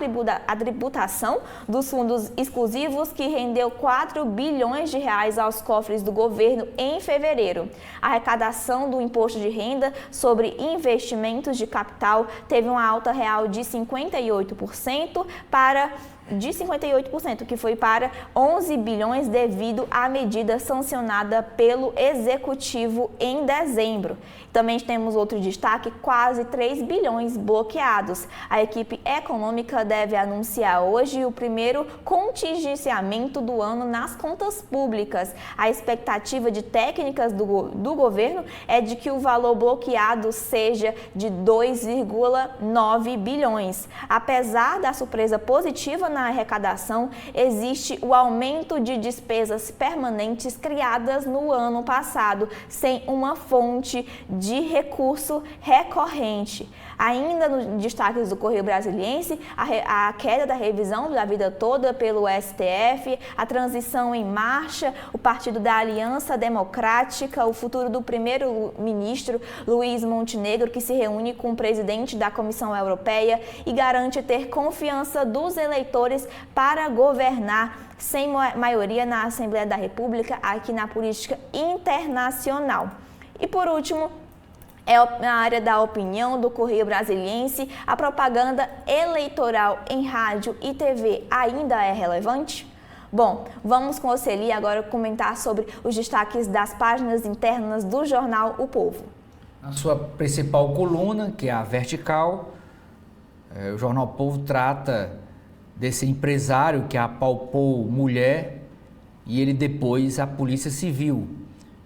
tributação dos fundos exclusivos, que rendeu 4 bilhões de reais aos cofres do governo em fevereiro. A arrecadação do imposto de renda sobre investimentos de capital teve uma alta real de 58%, que foi para 11 bilhões devido à medida sancionada pelo Executivo em dezembro. Também temos outro destaque, quase 3 bilhões bloqueados. A equipe econômica deve anunciar hoje o primeiro contingenciamento do ano nas contas públicas. A expectativa de técnicas do governo é de que o valor bloqueado seja de 2,9 bilhões. Apesar da surpresa positiva na arrecadação, existe o aumento de despesas permanentes criadas no ano passado, sem uma fonte de recurso recorrente. Ainda nos destaques do Correio Brasiliense, a queda da revisão da vida toda pelo STF, a transição em marcha, o Partido da Aliança Democrática, o futuro do primeiro-ministro Luiz Montenegro, que se reúne com o presidente da Comissão Europeia e garante ter confiança dos eleitores para governar sem maioria na Assembleia da República, aqui na política internacional. E por último, na área da opinião do Correio Brasiliense, a propaganda eleitoral em rádio e TV ainda é relevante? Bom, vamos com o Oceli agora comentar sobre os destaques das páginas internas do jornal O Povo. Na sua principal coluna, que é a vertical, o jornal O Povo trata desse empresário que apalpou mulher e ele depois a Polícia Civil.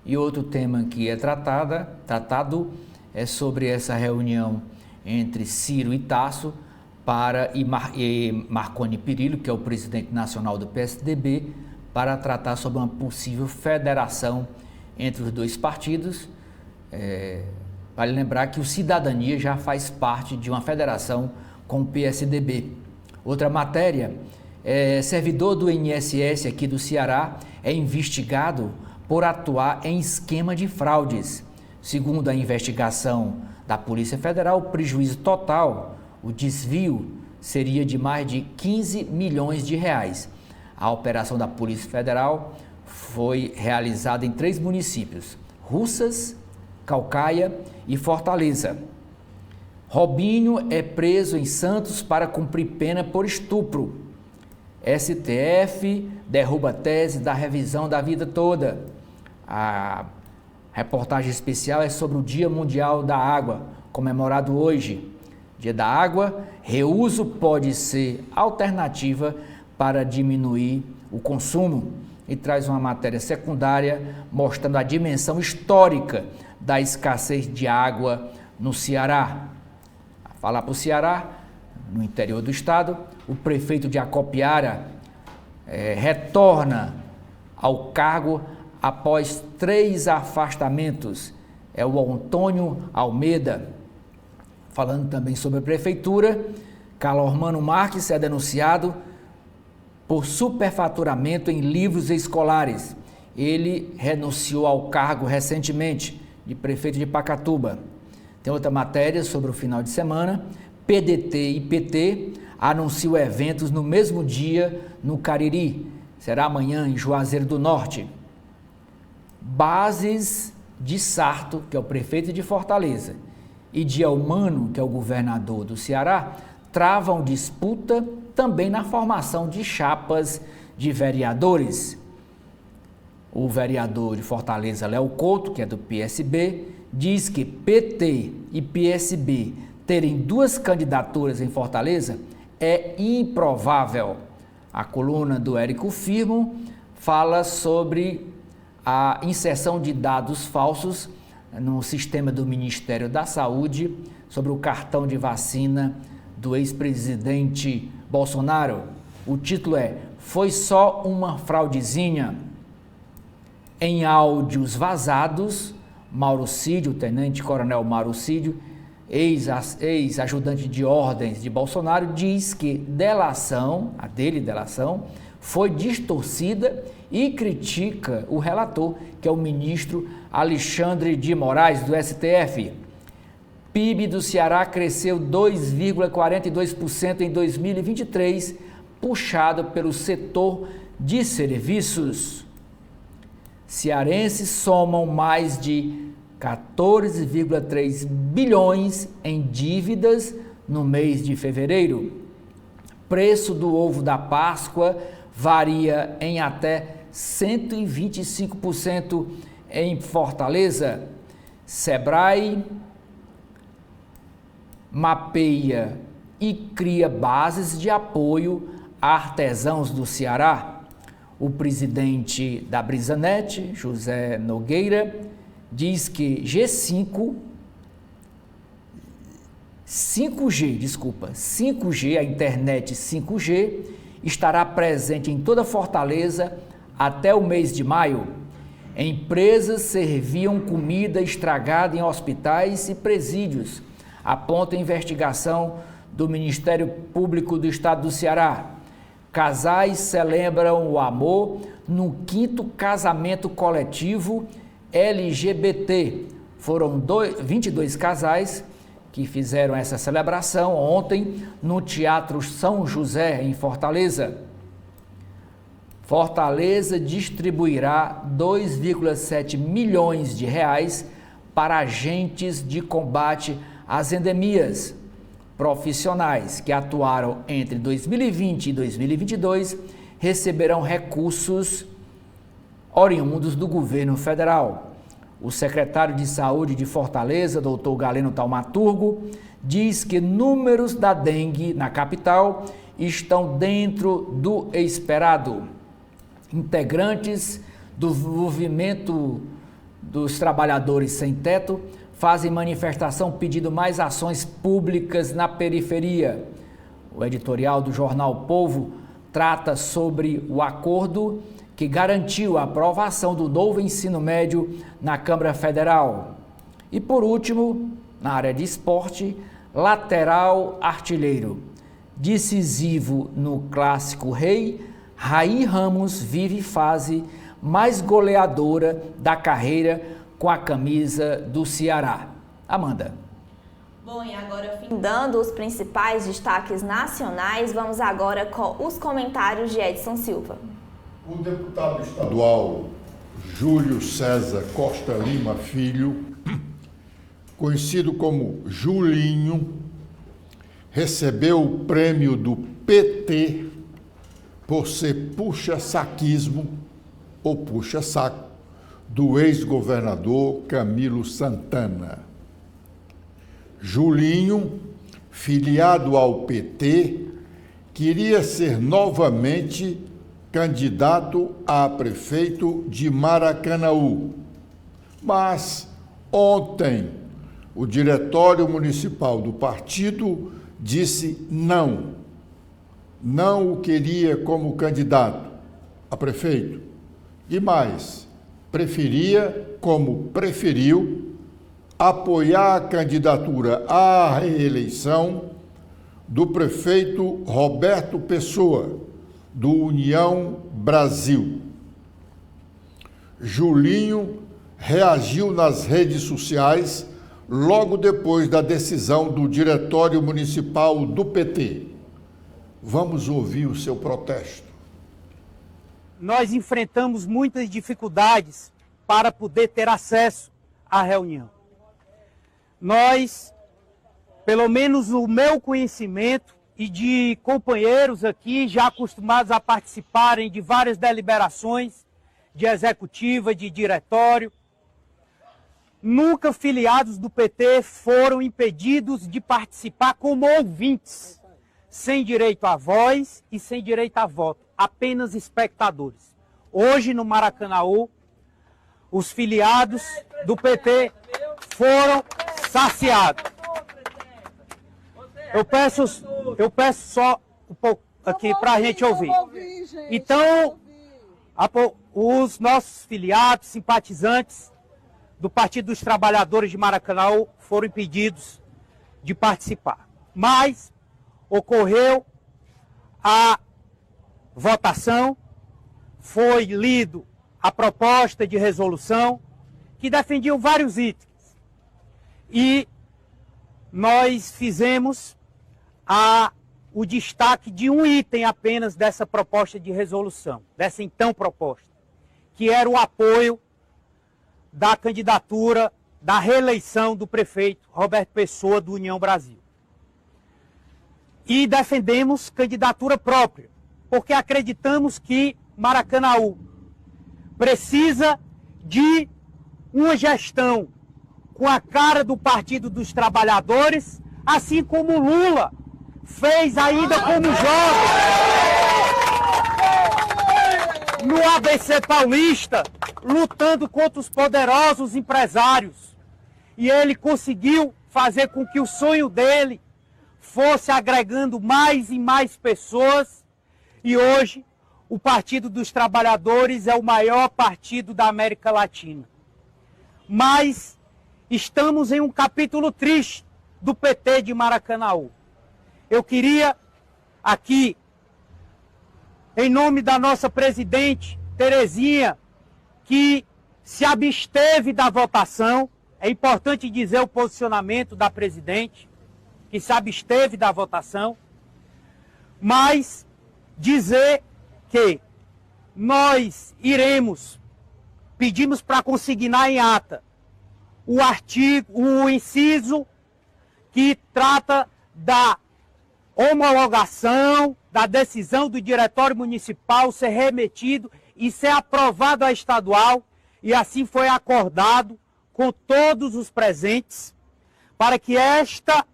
E outro tema que é tratado é sobre essa reunião entre Ciro e Tasso e Marconi Perillo, que é o presidente nacional do PSDB, para tratar sobre uma possível federação entre os dois partidos. Vale lembrar que o Cidadania já faz parte de uma federação com o PSDB. Outra matéria, servidor do INSS aqui do Ceará é investigado por atuar em esquema de fraudes. Segundo a investigação da Polícia Federal, o prejuízo total, o desvio, seria de mais de 15 milhões de reais. A operação da Polícia Federal foi realizada em 3 municípios: Russas, Caucaia e Fortaleza. Robinho é preso em Santos para cumprir pena por estupro. STF derruba a tese da revisão da vida toda. A reportagem especial é sobre o Dia Mundial da Água, comemorado hoje. Dia da Água, reuso pode ser alternativa para diminuir o consumo. E traz uma matéria secundária mostrando a dimensão histórica da escassez de água no Ceará. A falar para o Ceará, no interior do estado, o prefeito de Acopiara retorna ao cargo após 3 afastamentos. É o Antônio Almeida. Falando também sobre a prefeitura, Calormano Marques é denunciado por superfaturamento em livros escolares. Ele renunciou ao cargo recentemente de prefeito de Pacatuba. Tem outra matéria sobre o final de semana. PDT e PT anunciam eventos no mesmo dia no Cariri. Será amanhã em Juazeiro do Norte. Bases de Sarto, que é o prefeito de Fortaleza, e de Elmano, que é o governador do Ceará, travam disputa também na formação de chapas de vereadores. O vereador de Fortaleza, Léo Couto, que é do PSB, diz que PT e PSB terem 2 candidaturas em Fortaleza é improvável. A coluna do Érico Firmo fala sobre a inserção de dados falsos no sistema do Ministério da Saúde sobre o cartão de vacina do ex-presidente Bolsonaro. O título é "Foi só uma fraudezinha". Em áudios vazados, Mauro Cid, o tenente-coronel Mauro Cid, ex-ajudante de ordens de Bolsonaro, diz que a delação, foi distorcida e critica o relator, que é o ministro Alexandre de Moraes, do STF. PIB do Ceará cresceu 2,42% em 2023, puxado pelo setor de serviços. Cearenses somam mais de 14,3 bilhões em dívidas no mês de fevereiro. Preço do ovo da Páscoa varia em até 125% em Fortaleza. Sebrae mapeia e cria bases de apoio a artesãos do Ceará. O presidente da Brisanet, José Nogueira, diz que 5G, a internet 5G, estará presente em toda Fortaleza até o mês de maio. Empresas serviam comida estragada em hospitais e presídios, aponta a investigação do Ministério Público do Estado do Ceará. Casais celebram o amor no 5º casamento coletivo LGBT. Foram 22 casais que fizeram essa celebração ontem no Teatro São José, em Fortaleza. Fortaleza distribuirá 2,7 milhões de reais para agentes de combate às endemias. Profissionais que atuaram entre 2020 e 2022 receberão recursos oriundos do governo federal. O secretário de Saúde de Fortaleza, Dr. Galeno Taumaturgo, diz que números da dengue na capital estão dentro do esperado. Integrantes do movimento dos trabalhadores sem teto fazem manifestação pedindo mais ações públicas na periferia. O editorial do jornal Povo trata sobre o acordo que garantiu a aprovação do novo ensino médio na Câmara Federal. E por último, na área de esporte, lateral artilheiro. Decisivo no Clássico Rei, Raí Ramos vive fase mais goleadora da carreira com a camisa do Ceará. Amanda. Bom, e agora findando os principais destaques nacionais, vamos agora com os comentários de Edson Silva. O deputado estadual Júlio César Costa Lima Filho, conhecido como Julinho, recebeu o prêmio do PT por ser puxa-saquismo ou puxa-saco do ex-governador Camilo Santana. Julinho, filiado ao PT, queria ser novamente candidato a prefeito de Maracanaú, mas ontem o diretório municipal do partido disse não o queria como candidato a prefeito e mais, preferia, como preferiu, apoiar a candidatura à reeleição do prefeito Roberto Pessoa, do União Brasil. Julinho reagiu nas redes sociais logo depois da decisão do Diretório Municipal do PT. Vamos ouvir o seu protesto. Nós enfrentamos muitas dificuldades para poder ter acesso à reunião. Nós, pelo menos no meu conhecimento e de companheiros aqui já acostumados a participarem de várias deliberações de executiva, de diretório, nunca filiados do PT foram impedidos de participar como ouvintes, sem direito à voz e sem direito a voto, apenas espectadores. Hoje, no Maracanaú, os filiados do PT foram saciados. Eu peço só um pouco aqui para a gente ouvir. Então, os nossos filiados, simpatizantes do Partido dos Trabalhadores de Maracanaú foram impedidos de participar. Mas ocorreu a votação, foi lido a proposta de resolução que defendiam vários itens. E nós fizemos o destaque de um item apenas dessa proposta de resolução, dessa então proposta, que era o apoio da candidatura da reeleição do prefeito Roberto Pessoa, do União Brasil. E defendemos candidatura própria, porque acreditamos que Maracanaú precisa de uma gestão com a cara do Partido dos Trabalhadores, assim como Lula fez ainda como jovem no ABC Paulista, lutando contra os poderosos empresários. E ele conseguiu fazer com que o sonho dele fosse agregando mais e mais pessoas. E hoje, o Partido dos Trabalhadores é o maior partido da América Latina. Mas estamos em um capítulo triste do PT de Maracanaú. Eu queria aqui, em nome da nossa presidente, Terezinha, que se absteve da votação, é importante dizer o posicionamento da presidente, que se absteve da votação, mas dizer que nós pedimos para consignar em ata o inciso que trata da homologação da decisão do Diretório Municipal ser remetido e ser aprovado à estadual, e assim foi acordado com todos os presentes, para que esta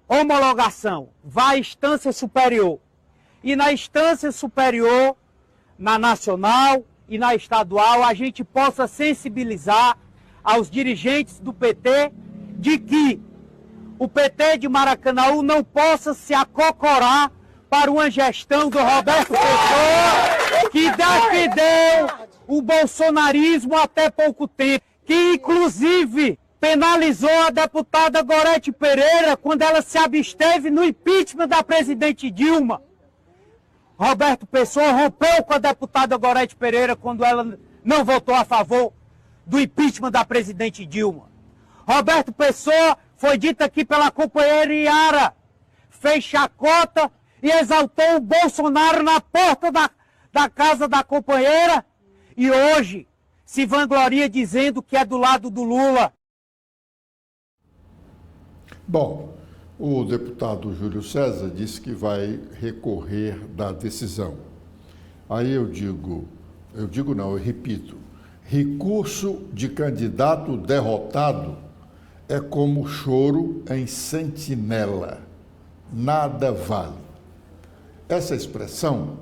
homologação vá à instância superior. E na instância superior, na nacional e na estadual, a gente possa sensibilizar aos dirigentes do PT de que o PT de Maracanaú não possa se acocorar para uma gestão do Roberto Pessoa, que defendeu o bolsonarismo até pouco tempo, que inclusive penalizou a deputada Gorete Pereira quando ela se absteve no impeachment da presidente Dilma. Roberto Pessoa rompeu com a deputada Gorete Pereira quando ela não votou a favor do impeachment da presidente Dilma. Roberto Pessoa, foi dito aqui pela companheira Yara, fez chacota e exaltou o Bolsonaro na porta da casa da companheira e hoje se vangloria dizendo que é do lado do Lula. Bom, o deputado Júlio César disse que vai recorrer da decisão. Aí eu repito, recurso de candidato derrotado é como choro em sentinela, nada vale. Essa expressão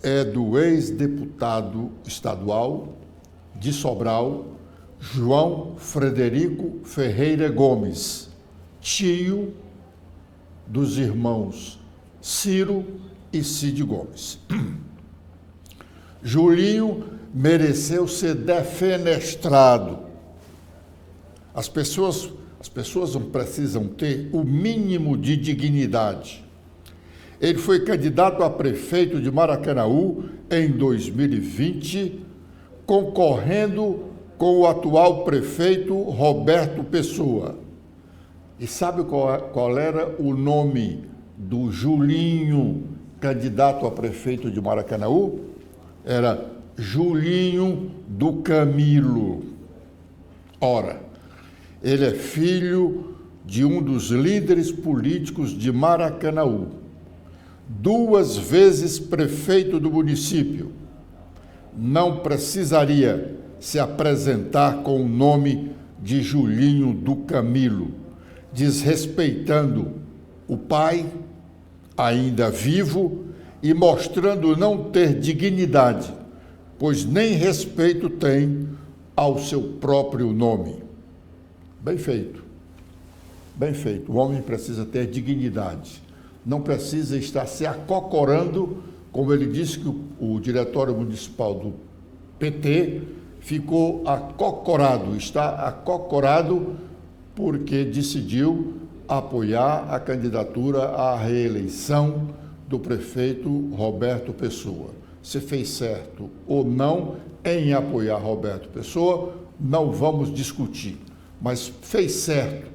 é do ex-deputado estadual de Sobral, João Frederico Ferreira Gomes, tio dos irmãos Ciro e Cid Gomes. Julinho mereceu ser defenestrado. As pessoas não precisam ter o mínimo de dignidade. Ele foi candidato a prefeito de Maracanaú em 2020, concorrendo com o atual prefeito Roberto Pessoa. E sabe qual era o nome do Julinho, candidato a prefeito de Maracanaú? Era Julinho do Camilo. Ora, ele é filho de um dos líderes políticos de Maracanaú, 2 vezes prefeito do município. Não precisaria se apresentar com o nome de Julinho do Camilo, desrespeitando o pai, ainda vivo, e mostrando não ter dignidade, pois nem respeito tem ao seu próprio nome. Bem feito, bem feito. O homem precisa ter dignidade, não precisa estar se acocorando, como ele disse que o diretório municipal do PT ficou acocorado, está acocorado porque decidiu apoiar a candidatura à reeleição do prefeito Roberto Pessoa. Se fez certo ou não em apoiar Roberto Pessoa, não vamos discutir, mas fez certo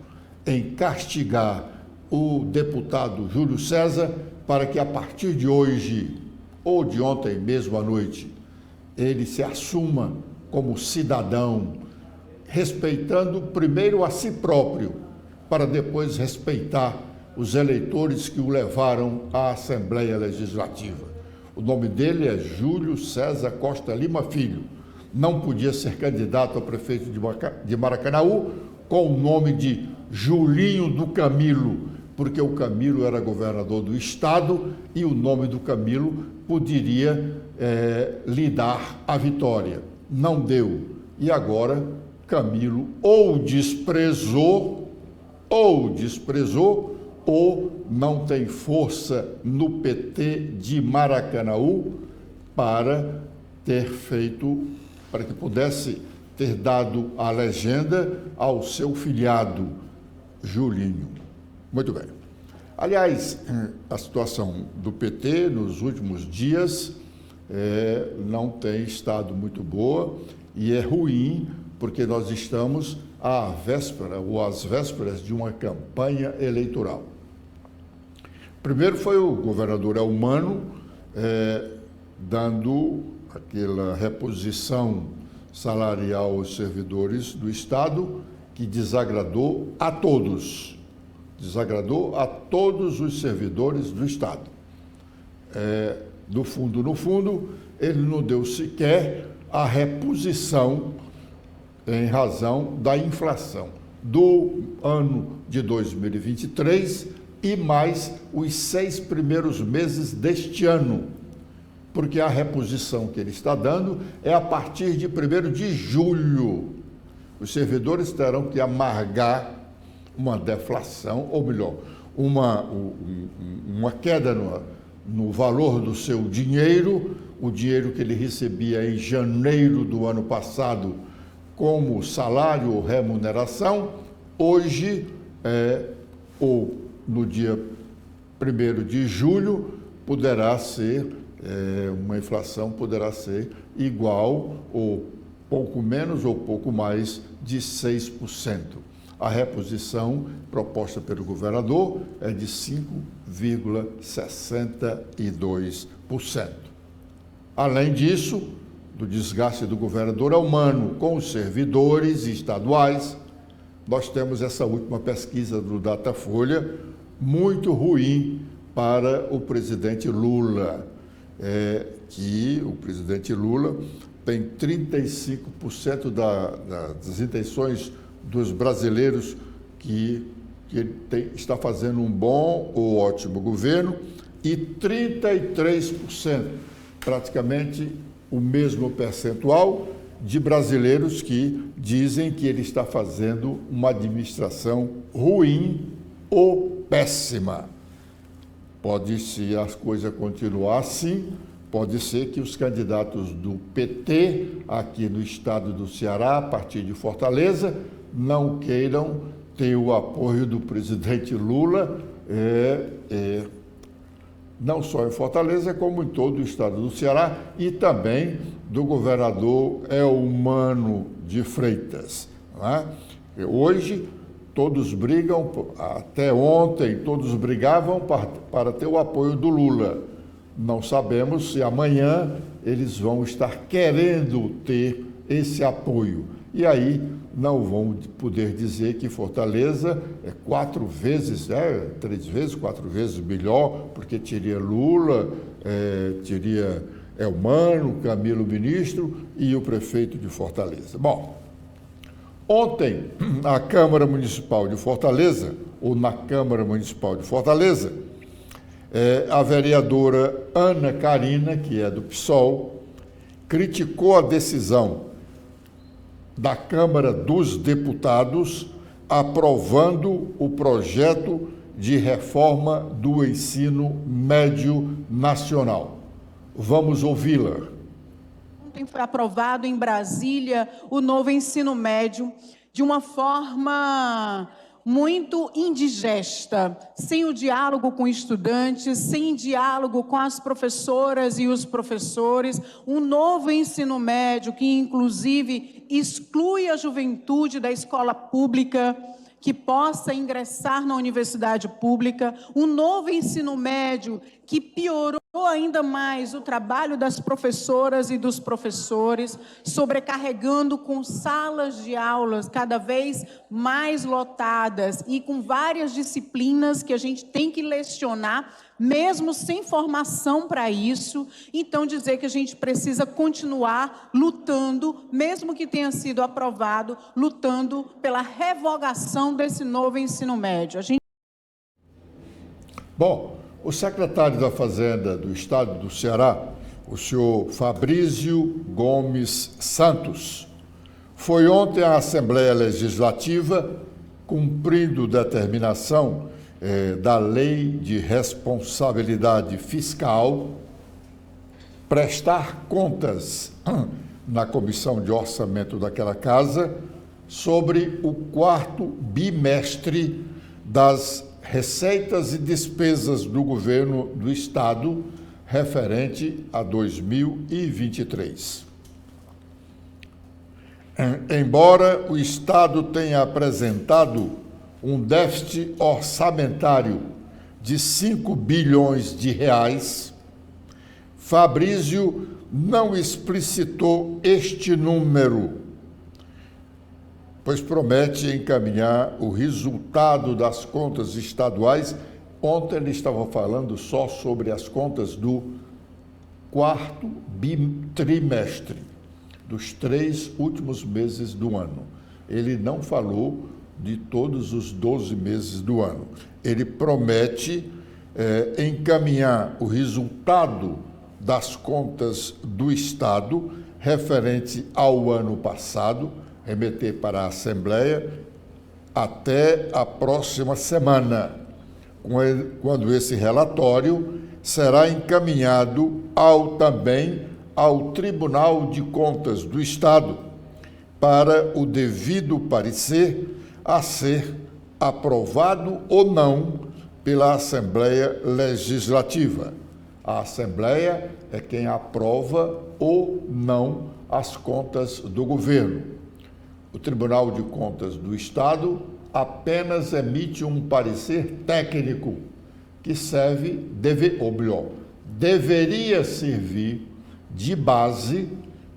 em castigar o deputado Júlio César para que a partir de hoje, ou de ontem mesmo à noite, ele se assuma como cidadão, respeitando primeiro a si próprio, para depois respeitar os eleitores que o levaram à Assembleia Legislativa. O nome dele é Júlio César Costa Lima Filho. Não podia ser candidato a prefeito de Maracanaú com o nome de Julinho do Camilo, porque o Camilo era governador do estado e o nome do Camilo poderia lhe dar a vitória. Não deu. E agora Camilo ou desprezou ou não tem força no PT de Maracanaú para que pudesse ter dado a legenda ao seu filhado Julinho. Muito bem. Aliás, a situação do PT nos últimos dias não tem estado muito boa e é ruim porque nós estamos às vésperas de uma campanha eleitoral. Primeiro foi o governador Elmano dando aquela reposição salarial aos servidores do Estado que desagradou a todos os servidores do Estado. No fundo, ele não deu sequer a reposição em razão da inflação do ano de 2023 e mais os 6 primeiros meses deste ano, porque a reposição que ele está dando é a partir de 1º de julho. Os servidores terão que amargar uma deflação, ou melhor, uma queda no valor do seu dinheiro, o dinheiro que ele recebia em janeiro do ano passado como salário ou remuneração, hoje, ou no dia 1º de julho, poderá ser, uma inflação poderá ser igual ou pouco menos ou pouco mais de 6%. A reposição proposta pelo governador é de 5,62%. Além disso, do desgaste do governador humano com os servidores estaduais, nós temos essa última pesquisa do Datafolha, muito ruim para o presidente Lula, que o presidente Lula tem 35% das intenções dos brasileiros que está fazendo um bom ou ótimo governo, e 33%, praticamente o mesmo percentual, de brasileiros que dizem que ele está fazendo uma administração ruim ou péssima. Pode, se as coisas continuar assim, pode ser que os candidatos do PT aqui no estado do Ceará, a partir de Fortaleza, não queiram ter o apoio do presidente Lula, não só em Fortaleza, como em todo o estado do Ceará, e também do governador Eumano de Freitas. Não é? Hoje, todos brigam, até ontem, todos brigavam para ter o apoio do Lula. Não sabemos se amanhã eles vão estar querendo ter esse apoio. E aí não vão poder dizer que Fortaleza é 4 vezes, 3 vezes, 4 vezes melhor, porque teria Lula, teria Eumano, Camilo ministro e o prefeito de Fortaleza. Bom, ontem a Câmara Municipal de Fortaleza, ou na Câmara Municipal de Fortaleza, a vereadora Ana Carina, que é do PSOL, criticou a decisão da Câmara dos Deputados aprovando o projeto de reforma do ensino médio nacional. Vamos ouvi-la. Ontem foi aprovado em Brasília o novo ensino médio de uma forma muito indigesta, sem o diálogo com estudantes, sem diálogo com as professoras e os professores, um novo ensino médio que, inclusive, exclui a juventude da escola pública, que possa ingressar na universidade pública, um novo ensino médio que piorou ainda mais o trabalho das professoras e dos professores, sobrecarregando com salas de aulas cada vez mais lotadas e com várias disciplinas que a gente tem que lecionar, mesmo sem formação para isso. Então, dizer que a gente precisa continuar lutando, mesmo que tenha sido aprovado, lutando pela revogação desse novo ensino médio. Bom, o secretário da Fazenda do Estado do Ceará, o senhor Fabrício Gomes Santos, foi ontem à Assembleia Legislativa, cumprindo determinação da Lei de Responsabilidade Fiscal, prestar contas na Comissão de Orçamento daquela casa sobre o 4º bimestre das receitas e despesas do governo do Estado referente a 2023. Embora o Estado tenha apresentado um déficit orçamentário de 5 bilhões de reais, Fabrício não explicitou este número, pois promete encaminhar o resultado das contas estaduais. Ontem ele estava falando só sobre as contas do 4º trimestre, dos 3 últimos meses do ano. Ele não falou de todos os 12 meses do ano. Ele promete encaminhar o resultado das contas do Estado referente ao ano passado, remeter para a Assembleia até a próxima semana, quando esse relatório será encaminhado também ao Tribunal de Contas do Estado para o devido parecer a ser aprovado ou não pela Assembleia Legislativa. A Assembleia é quem aprova ou não as contas do governo. O Tribunal de Contas do Estado apenas emite um parecer técnico que deveria servir de base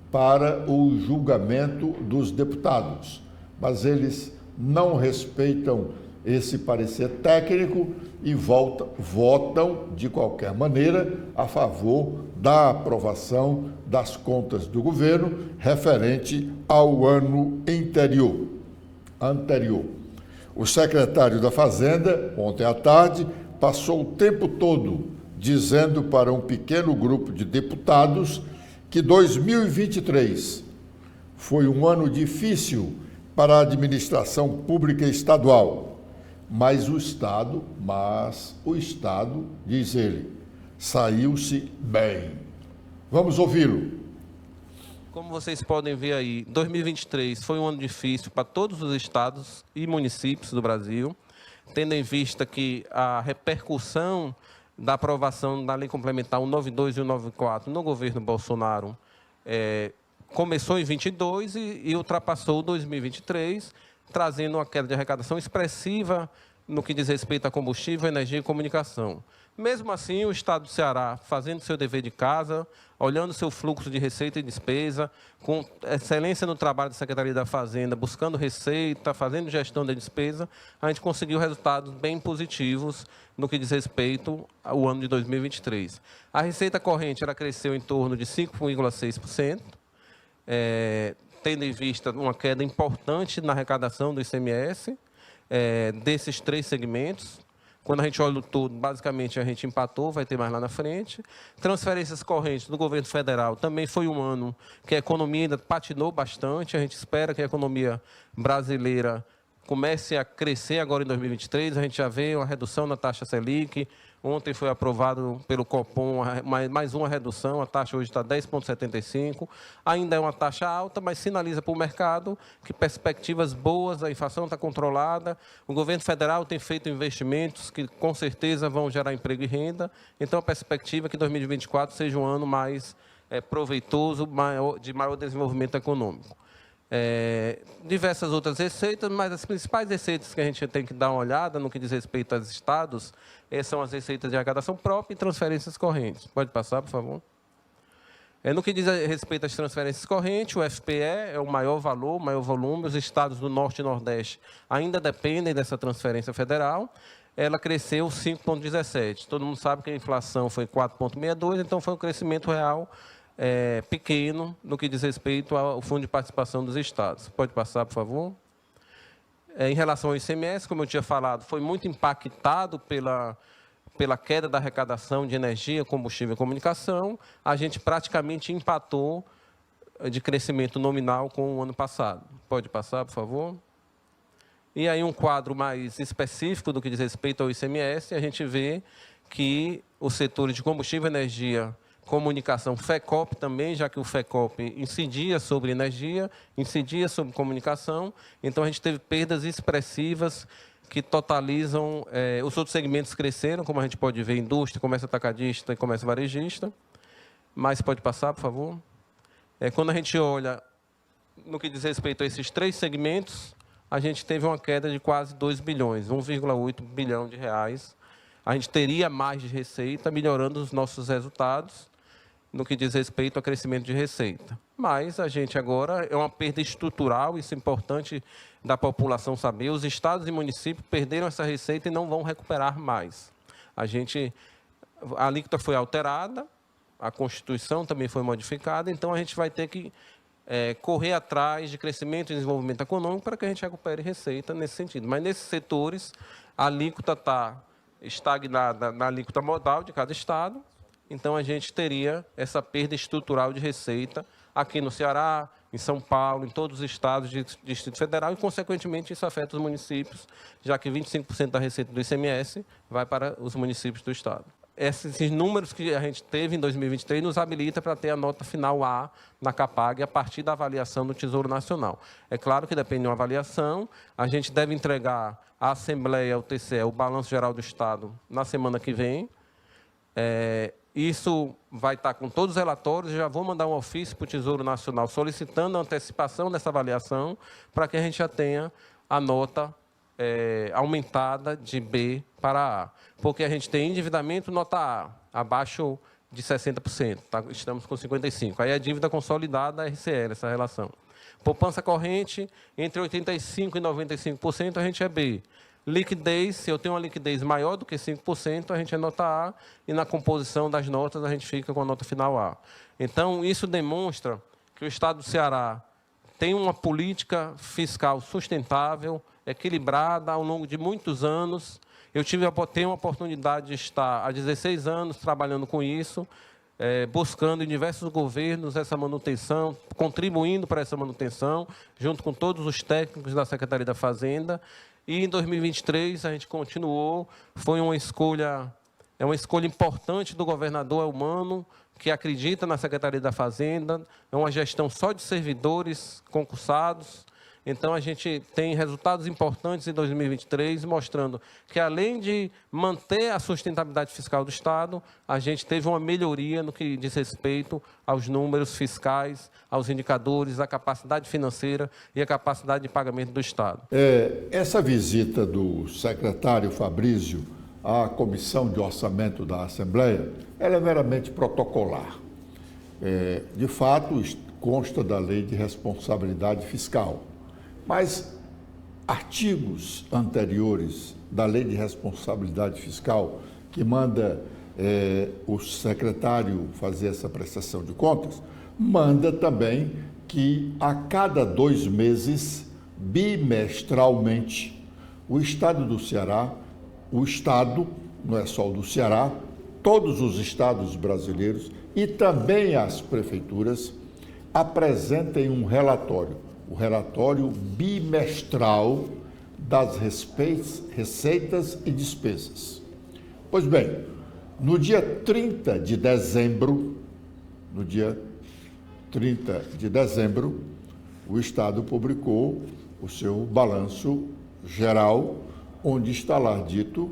para o julgamento dos deputados, mas eles não respeitam esse parecer técnico e votam, de qualquer maneira, a favor da aprovação das contas do governo referente ao ano anterior. O secretário da Fazenda, ontem à tarde, passou o tempo todo dizendo para um pequeno grupo de deputados que 2023 foi um ano difícil para a administração pública estadual. Mas o Estado, diz ele, saiu-se bem. Vamos ouvi-lo. Como vocês podem ver aí, 2023 foi um ano difícil para todos os estados e municípios do Brasil, tendo em vista que a repercussão da aprovação da Lei Complementar 192 e 194 no governo Bolsonaro começou em 22 e ultrapassou 2023, trazendo uma queda de arrecadação expressiva no que diz respeito a combustível, energia e comunicação. Mesmo assim, o Estado do Ceará, fazendo seu dever de casa, olhando seu fluxo de receita e despesa, com excelência no trabalho da Secretaria da Fazenda, buscando receita, fazendo gestão da despesa, a gente conseguiu resultados bem positivos no que diz respeito ao ano de 2023. A receita corrente ela cresceu em torno de 5,6%, tendo em vista uma queda importante na arrecadação do ICMS, desses três segmentos. Quando a gente olha o todo, basicamente a gente empatou, vai ter mais lá na frente. Transferências correntes do governo federal também foi um ano que a economia ainda patinou bastante. A gente espera que a economia brasileira comece a crescer agora em 2023. A gente já vê uma redução na taxa Selic. Ontem foi aprovado pelo Copom mais uma redução, a taxa hoje está 10,75. Ainda é uma taxa alta, mas sinaliza para o mercado que perspectivas boas, a inflação está controlada. O governo federal tem feito investimentos que com certeza vão gerar emprego e renda. Então a perspectiva é que 2024 seja um ano mais proveitoso, de maior desenvolvimento econômico. Diversas outras receitas, mas as principais receitas que a gente tem que dar uma olhada no que diz respeito aos estados são as receitas de arrecadação própria e transferências correntes. Pode passar, por favor. No que diz respeito às transferências correntes, o FPE é o maior valor, o maior volume. Os estados do Norte e Nordeste ainda dependem dessa transferência federal. Ela cresceu 5,17%. Todo mundo sabe que a inflação foi 4,62%, então foi um crescimento real pequeno no que diz respeito ao Fundo de Participação dos Estados. Pode passar, por favor. Em relação ao ICMS, como eu tinha falado, foi muito impactado pela queda da arrecadação de energia, combustível e comunicação. A gente praticamente empatou de crescimento nominal com o ano passado. Pode passar, por favor. E aí um quadro mais específico do que diz respeito ao ICMS, a gente vê que os setores de combustível, energia, comunicação, FECOP também, já que o FECOP incidia sobre energia, incidia sobre comunicação, então a gente teve perdas expressivas que totalizam, os outros segmentos cresceram, como a gente pode ver, indústria, comércio atacadista e comércio varejista. Mas pode passar, por favor. Quando a gente olha no que diz respeito a esses três segmentos, a gente teve uma queda de quase 2 bilhões, 1,8 bilhão de reais. A gente teria mais de receita, melhorando os nossos resultados no que diz respeito ao crescimento de receita. Mas a gente agora é uma perda estrutural, isso é importante da população saber. Os estados e municípios perderam essa receita e não vão recuperar mais. A alíquota foi alterada, a Constituição também foi modificada, então a gente vai ter que correr atrás de crescimento e desenvolvimento econômico para que a gente recupere receita nesse sentido. Mas nesses setores, a alíquota está estagnada na alíquota modal de cada estado, então a gente teria essa perda estrutural de receita aqui no Ceará, em São Paulo, em todos os estados do Distrito Federal e, consequentemente, isso afeta os municípios, já que 25% da receita do ICMS vai para os municípios do estado. Esses números que a gente teve em 2023 nos habilita para ter a nota final A na CAPAG a partir da avaliação do Tesouro Nacional. É claro que depende de uma avaliação, a gente deve entregar à Assembleia, ao TCE, o Balanço Geral do Estado na semana que vem. Isso vai estar com todos os relatórios, já vou mandar um ofício para o Tesouro Nacional solicitando a antecipação dessa avaliação para que a gente já tenha a nota aumentada de B para A. Porque a gente tem endividamento nota A, abaixo de 60%, tá? Estamos com 55%. Aí a dívida consolidada, a RCL, essa relação. Poupança corrente, entre 85% e 95%, a gente é B. Liquidez, se eu tenho uma liquidez maior do que 5%, a gente é nota A, e na composição das notas a gente fica com a nota final A. Então, isso demonstra que o Estado do Ceará tem uma política fiscal sustentável, equilibrada ao longo de muitos anos. Eu tenho a oportunidade de estar há 16 anos trabalhando com isso, buscando em diversos governos essa manutenção, contribuindo para essa manutenção, junto com todos os técnicos da Secretaria da Fazenda. E em 2023 a gente continuou, foi uma escolha importante do governador Elmano, que acredita na Secretaria da Fazenda, é uma gestão só de servidores concursados. Então, a gente tem resultados importantes em 2023, mostrando que, além de manter a sustentabilidade fiscal do Estado, a gente teve uma melhoria no que diz respeito aos números fiscais, aos indicadores, à capacidade financeira e à capacidade de pagamento do Estado. Essa visita do secretário Fabrício à Comissão de Orçamento da Assembleia, ela é meramente protocolar. De fato, consta da Lei de Responsabilidade Fiscal. Mas artigos anteriores da Lei de Responsabilidade Fiscal, que manda o secretário fazer essa prestação de contas, manda também que a cada 2 meses, bimestralmente, o Estado do Ceará, o Estado, não é só o do Ceará, todos os estados brasileiros e também as prefeituras apresentem um relatório, o relatório bimestral das receitas e despesas. Pois bem, no dia 30 de dezembro, o Estado publicou o seu balanço geral, onde está lá dito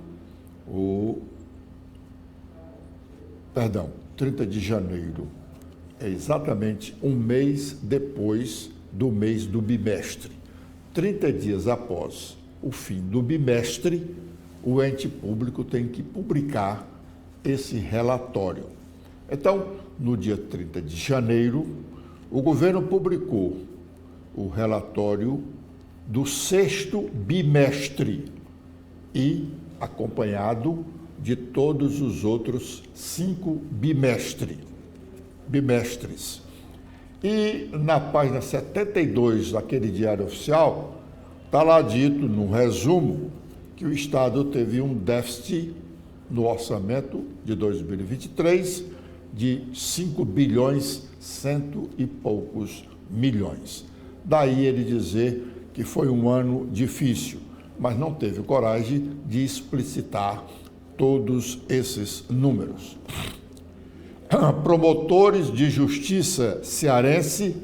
30 de janeiro, é exatamente um mês depois do mês do bimestre. 30 dias após o fim do bimestre, o ente público tem que publicar esse relatório. Então, no dia 30 de janeiro, o governo publicou o relatório do 6º bimestre e acompanhado de todos os outros 5 bimestres. E na página 72 daquele Diário Oficial, está lá dito, no resumo, que o Estado teve um déficit no orçamento de 2023 de 5 bilhões, cento e poucos milhões. Daí ele dizer que foi um ano difícil, mas não teve coragem de explicitar todos esses números. Promotores de justiça cearense,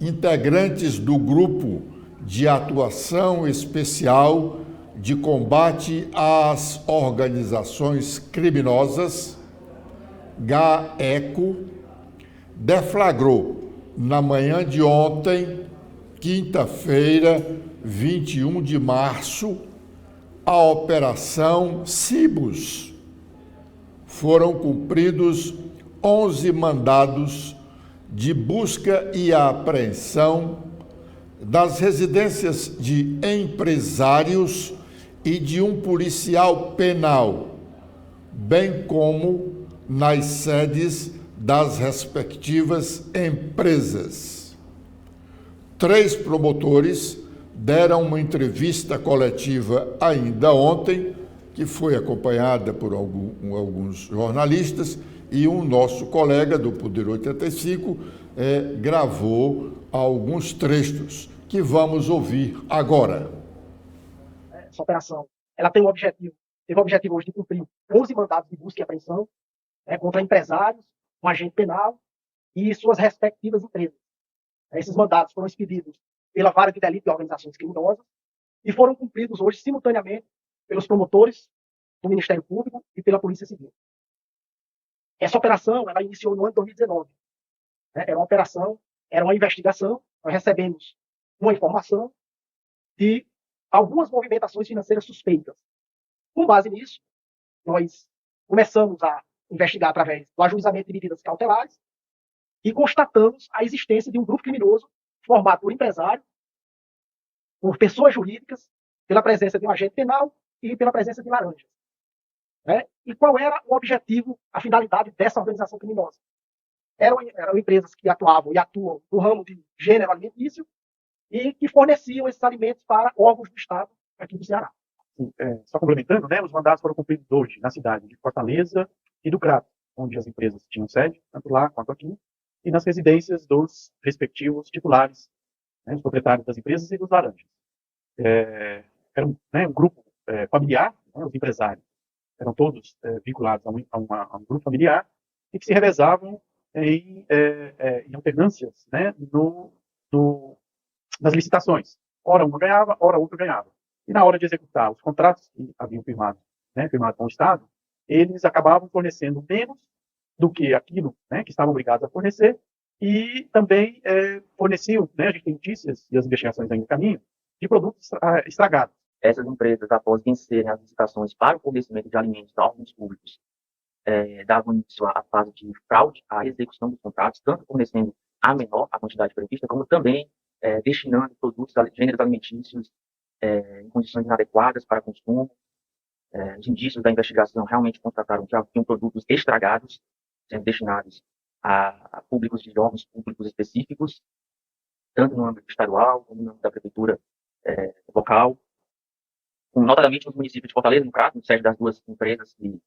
integrantes do Grupo de Atuação Especial de Combate às Organizações Criminosas, GAECO, deflagrou na manhã de ontem, quinta-feira, 21 de março, a Operação Cibus. Foram cumpridos 11 mandados de busca e apreensão das residências de empresários e de um policial penal, bem como nas sedes das respectivas empresas. 3 promotores deram uma entrevista coletiva ainda ontem, que foi acompanhada por alguns jornalistas, e um nosso colega do Poder 85 gravou alguns trechos que vamos ouvir agora. Essa operação, ela teve o objetivo hoje de cumprir 11 mandados de busca e apreensão contra empresários, um agente penal e suas respectivas empresas. Esses mandados foram expedidos pela Vara de Delito e Organizações Criminosas e foram cumpridos hoje simultaneamente pelos promotores do Ministério Público e pela Polícia Civil. Essa operação, ela iniciou no ano de 2019. Era uma operação, era uma investigação. Nós recebemos uma informação de algumas movimentações financeiras suspeitas. Com base nisso, nós começamos a investigar através do ajuizamento de medidas cautelares e constatamos a existência de um grupo criminoso formado por empresário, por pessoas jurídicas, pela presença de um agente penal e pela presença de laranjas. E qual era o objetivo, a finalidade dessa organização criminosa? Eram empresas que atuavam e atuam no ramo de gênero alimentício e que forneciam esses alimentos para órgãos do Estado aqui do Ceará. Só complementando, os mandados foram cumpridos hoje na cidade de Fortaleza e do Crato, onde as empresas tinham sede, tanto lá quanto aqui, e nas residências dos respectivos titulares, os proprietários das empresas e dos laranjas. Era um grupo familiar, os empresários eram todos vinculados a um grupo familiar e que se revezavam em alternâncias nas licitações. Ora uma ganhava, ora outra ganhava. E na hora de executar os contratos que haviam firmado com o Estado, eles acabavam fornecendo menos do que aquilo que estavam obrigados a fornecer e também forneciam, a gente tem notícias e as investigações ainda em caminho, de produtos estragados. Essas empresas, após vencerem as licitações para o fornecimento de alimentos a órgãos públicos, davam início à fase de fraude à execução dos contratos, tanto fornecendo a menor a quantidade prevista, como também destinando produtos, gêneros alimentícios em condições inadequadas para consumo. Os indícios da investigação realmente constataram que haviam produtos estragados sendo destinados a públicos de órgãos públicos específicos, tanto no âmbito estadual como no âmbito da prefeitura local, notadamente nos municípios de Fortaleza, no caso, no sede das duas empresas que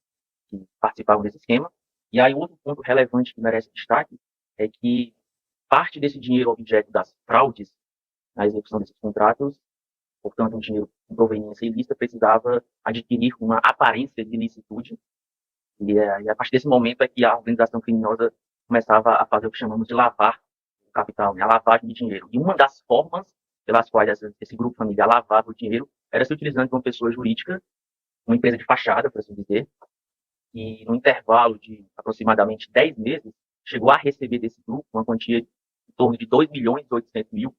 participavam desse esquema. E aí, outro ponto relevante que merece destaque é que parte desse dinheiro objeto das fraudes na execução desses contratos, portanto, um dinheiro com proveniência ilícita, precisava adquirir uma aparência de ilicitude. E a partir desse momento é que a organização criminosa começava a fazer o que chamamos de lavar o capital, a lavagem de dinheiro. E uma das formas pelas quais esse grupo familiar lavava o dinheiro era se utilizando de uma pessoa jurídica, uma empresa de fachada, por assim dizer, e no intervalo de aproximadamente 10 meses, chegou a receber desse grupo uma quantia em torno de 2.800.000,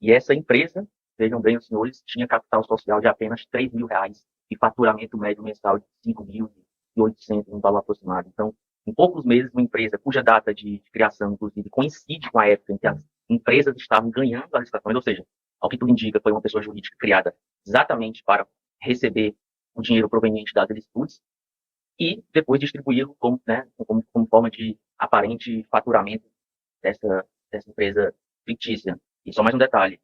e essa empresa, vejam bem os senhores, tinha capital social de apenas R$3.000 e faturamento médio mensal de 5.800, um valor aproximado. Então, em poucos meses, uma empresa cuja data de criação, inclusive, coincide com a época em que as empresas estavam ganhando as licitações, ou seja, ao que tudo indica, foi uma pessoa jurídica criada exatamente para receber o dinheiro proveniente das ilicitudes e depois distribuí-lo como forma de aparente faturamento dessa empresa fictícia. E só mais um detalhe,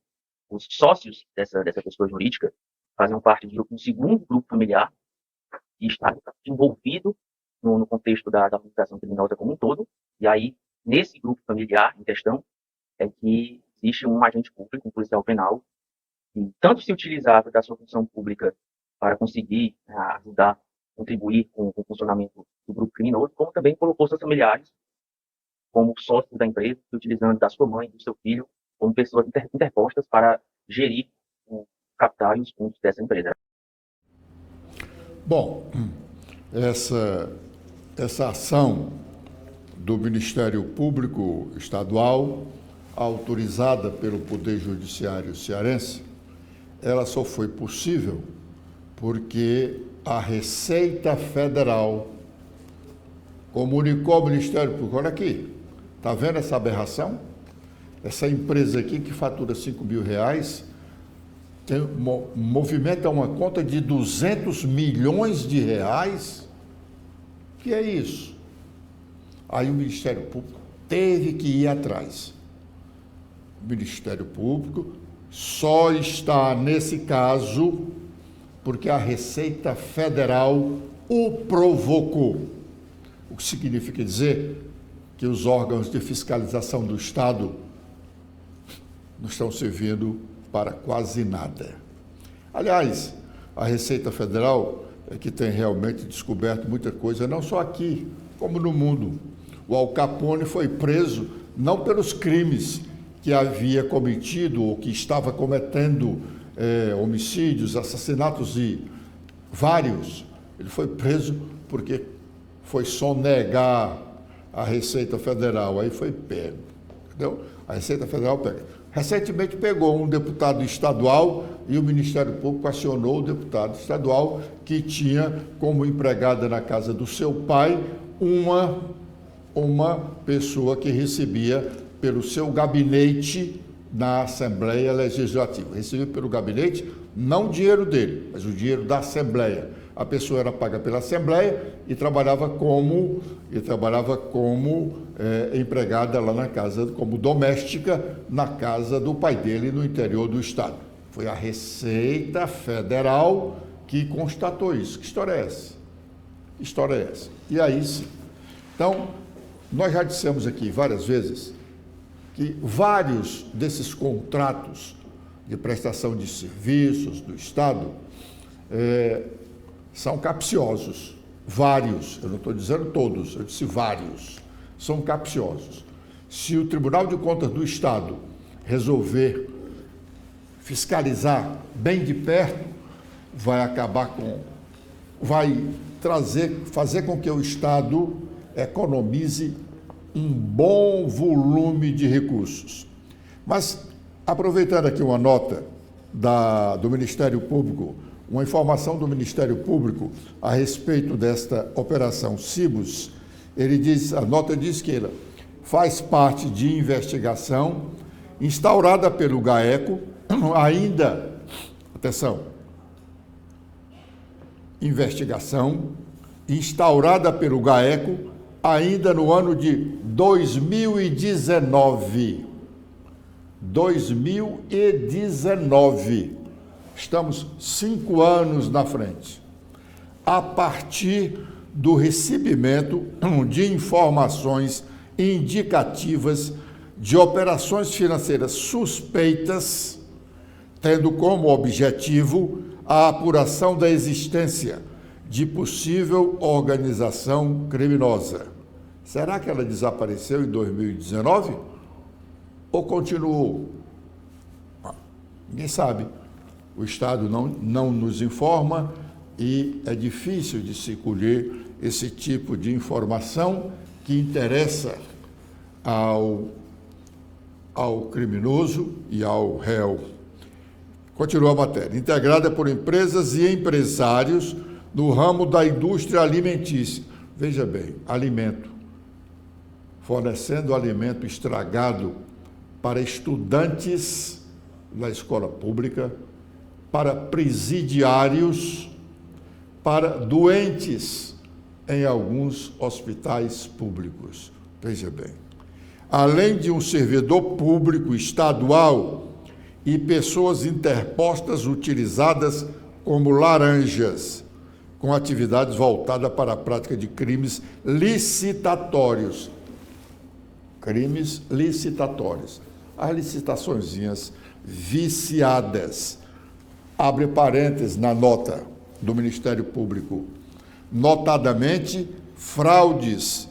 os sócios dessa pessoa jurídica faziam parte de um segundo grupo familiar que está envolvido no contexto da organização criminosa como um todo, e aí, nesse grupo familiar em questão, é que existe um agente público, um policial penal, que tanto se utilizava da sua função pública para conseguir ajudar, contribuir com o funcionamento do grupo criminoso, como também colocou seus familiares como sócios da empresa, utilizando da sua mãe e do seu filho como pessoas interpostas para gerir o capital e os fundos dessa empresa. Bom, essa ação do Ministério Público Estadual, autorizada pelo Poder Judiciário cearense, ela só foi possível porque a Receita Federal comunicou ao Ministério Público, olha aqui, está vendo essa aberração? Essa empresa aqui que fatura R$5.000, movimenta uma conta de R$200 milhões, que é isso? Aí o Ministério Público teve que ir atrás. O Ministério Público só está nesse caso porque a Receita Federal o provocou. O que significa dizer que os órgãos de fiscalização do Estado não estão servindo para quase nada. Aliás, a Receita Federal é que tem realmente descoberto muita coisa, não só aqui, como no mundo. O Al Capone foi preso não pelos crimes que havia cometido ou que estava cometendo, homicídios, assassinatos e vários. Ele foi preso porque foi sonegar a Receita Federal, aí foi pego, entendeu? A Receita Federal pega. Recentemente pegou um deputado estadual e o Ministério Público acionou o deputado estadual que tinha como empregada na casa do seu pai uma pessoa que recebia pelo seu gabinete na Assembleia Legislativa. Recebia pelo gabinete não o dinheiro dele, mas o dinheiro da Assembleia. A pessoa era paga pela Assembleia e trabalhava como empregada lá na casa, como doméstica, na casa do pai dele, no interior do Estado. Foi a Receita Federal que constatou isso. Que história é essa? Que história é essa? E aí sim. Então, nós já dissemos aqui várias vezes que vários desses contratos de prestação de serviços do Estado são capciosos. Vários, eu não estou dizendo todos, eu disse vários, são capciosos. Se o Tribunal de Contas do Estado resolver fiscalizar bem de perto, fazer com que o Estado economize um bom volume de recursos. Mas, aproveitando aqui uma nota do Ministério Público, uma informação do Ministério Público a respeito desta operação Cibus, a nota diz que ela faz parte de investigação instaurada pelo GAECO, investigação instaurada pelo GAECO ainda no ano de 2019. 2019. Estamos 5 anos na frente. A partir do recebimento de informações indicativas de operações financeiras suspeitas, tendo como objetivo a apuração da existência de possível organização criminosa. Será que ela desapareceu em 2019? Ou continuou? Ninguém sabe. O Estado não nos informa e é difícil de se colher esse tipo de informação que interessa ao criminoso e ao réu. Continua a matéria. Integrada por empresas e empresários no ramo da indústria alimentícia. Veja bem, alimento. Fornecendo alimento estragado para estudantes da escola pública, para presidiários, para doentes em alguns hospitais públicos. Veja bem, além de um servidor público estadual e pessoas interpostas utilizadas como laranjas, com atividades voltadas para a prática de crimes licitatórios. Crimes licitatórios. As licitaçõezinhas viciadas. Abre parênteses na nota do Ministério Público. Notadamente, fraudes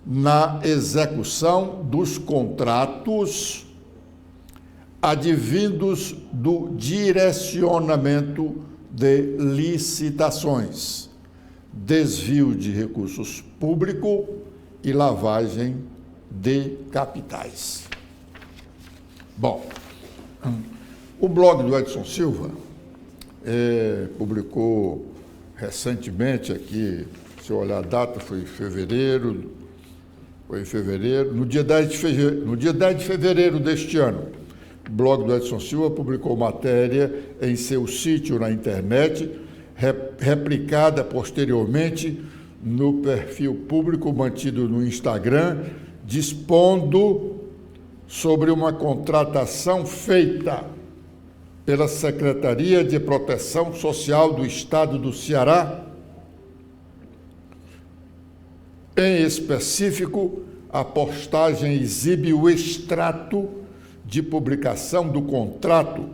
na execução dos contratos advindos do direcionamento de licitações, desvio de recursos públicos e lavagem de capitais. Bom, o blog do Edson Silva publicou recentemente aqui, se eu olhar a data, foi em fevereiro, no dia 10 de fevereiro deste ano, o blog do Edson Silva publicou matéria em seu sítio na internet, replicada posteriormente no perfil público mantido no Instagram, dispondo sobre uma contratação feita pela Secretaria de Proteção Social do Estado do Ceará, em específico, a postagem exibe o extrato de publicação do contrato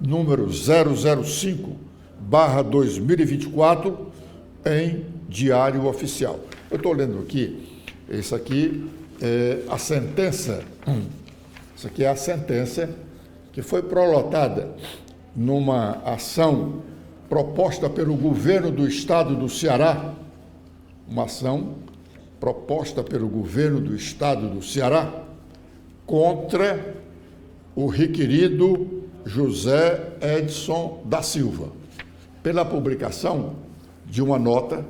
número 005/2024 em Diário Oficial. Eu estou lendo aqui, isso aqui é a sentença, isso aqui é a sentença que foi prolotada numa ação proposta pelo governo do estado do Ceará, uma ação proposta pelo governo do estado do Ceará contra o requerido José Edson da Silva, pela publicação de uma nota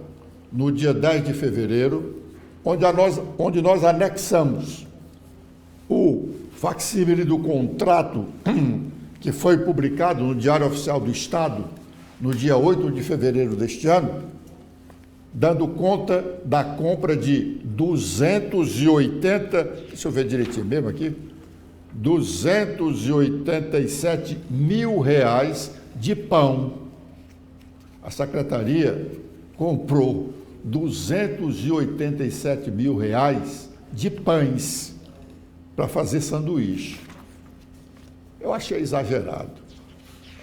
no dia 10 de fevereiro, onde nós anexamos o facsímile do contrato que foi publicado no Diário Oficial do Estado no dia 8 de fevereiro deste ano, dando conta da compra de 280, deixa eu ver direitinho mesmo aqui, 287 mil reais de pão. A secretaria comprou 287 mil reais de pães para fazer sanduíche. Eu achei exagerado.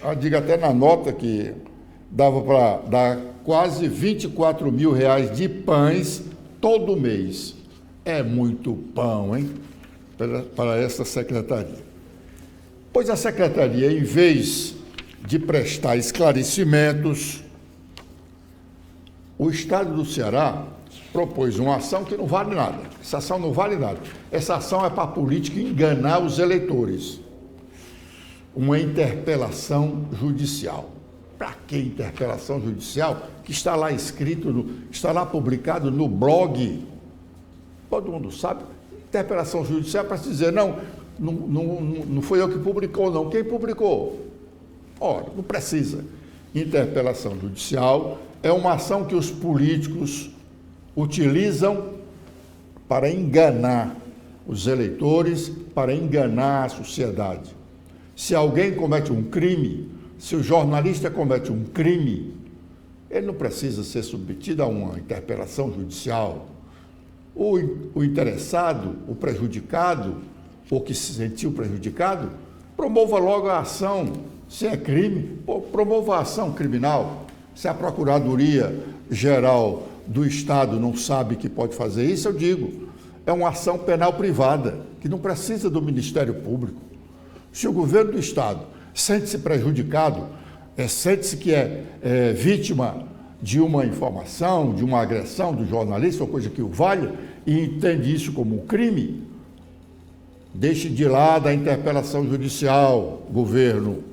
Eu digo até na nota que dava para dar quase 24 mil reais de pães todo mês. É muito pão, hein? Para essa secretaria. Pois a secretaria, em vez de prestar esclarecimentos, o Estado do Ceará propôs uma ação que não vale nada. Essa ação não vale nada. Essa ação é para a política enganar os eleitores. Uma interpelação judicial. Para que interpelação judicial? Que está lá escrito, está lá publicado no blog. Todo mundo sabe. Interpelação judicial para se dizer, não foi eu que publicou, não. Quem publicou? Ora, não precisa. Interpelação judicial é uma ação que os políticos utilizam para enganar os eleitores, para enganar a sociedade. Se alguém comete um crime, se o jornalista comete um crime, ele não precisa ser submetido a uma interpelação judicial. O interessado, o prejudicado, ou que se sentiu prejudicado, promova logo a ação. Se é crime, promova a ação criminal. Se a Procuradoria-Geral do Estado não sabe que pode fazer isso, eu digo, é uma ação penal privada, que não precisa do Ministério Público. Se o governo do Estado sente-se prejudicado, sente-se que é vítima de uma informação, de uma agressão do jornalista, ou coisa que o valha, e entende isso como um crime, deixe de lado a interpelação judicial, governo,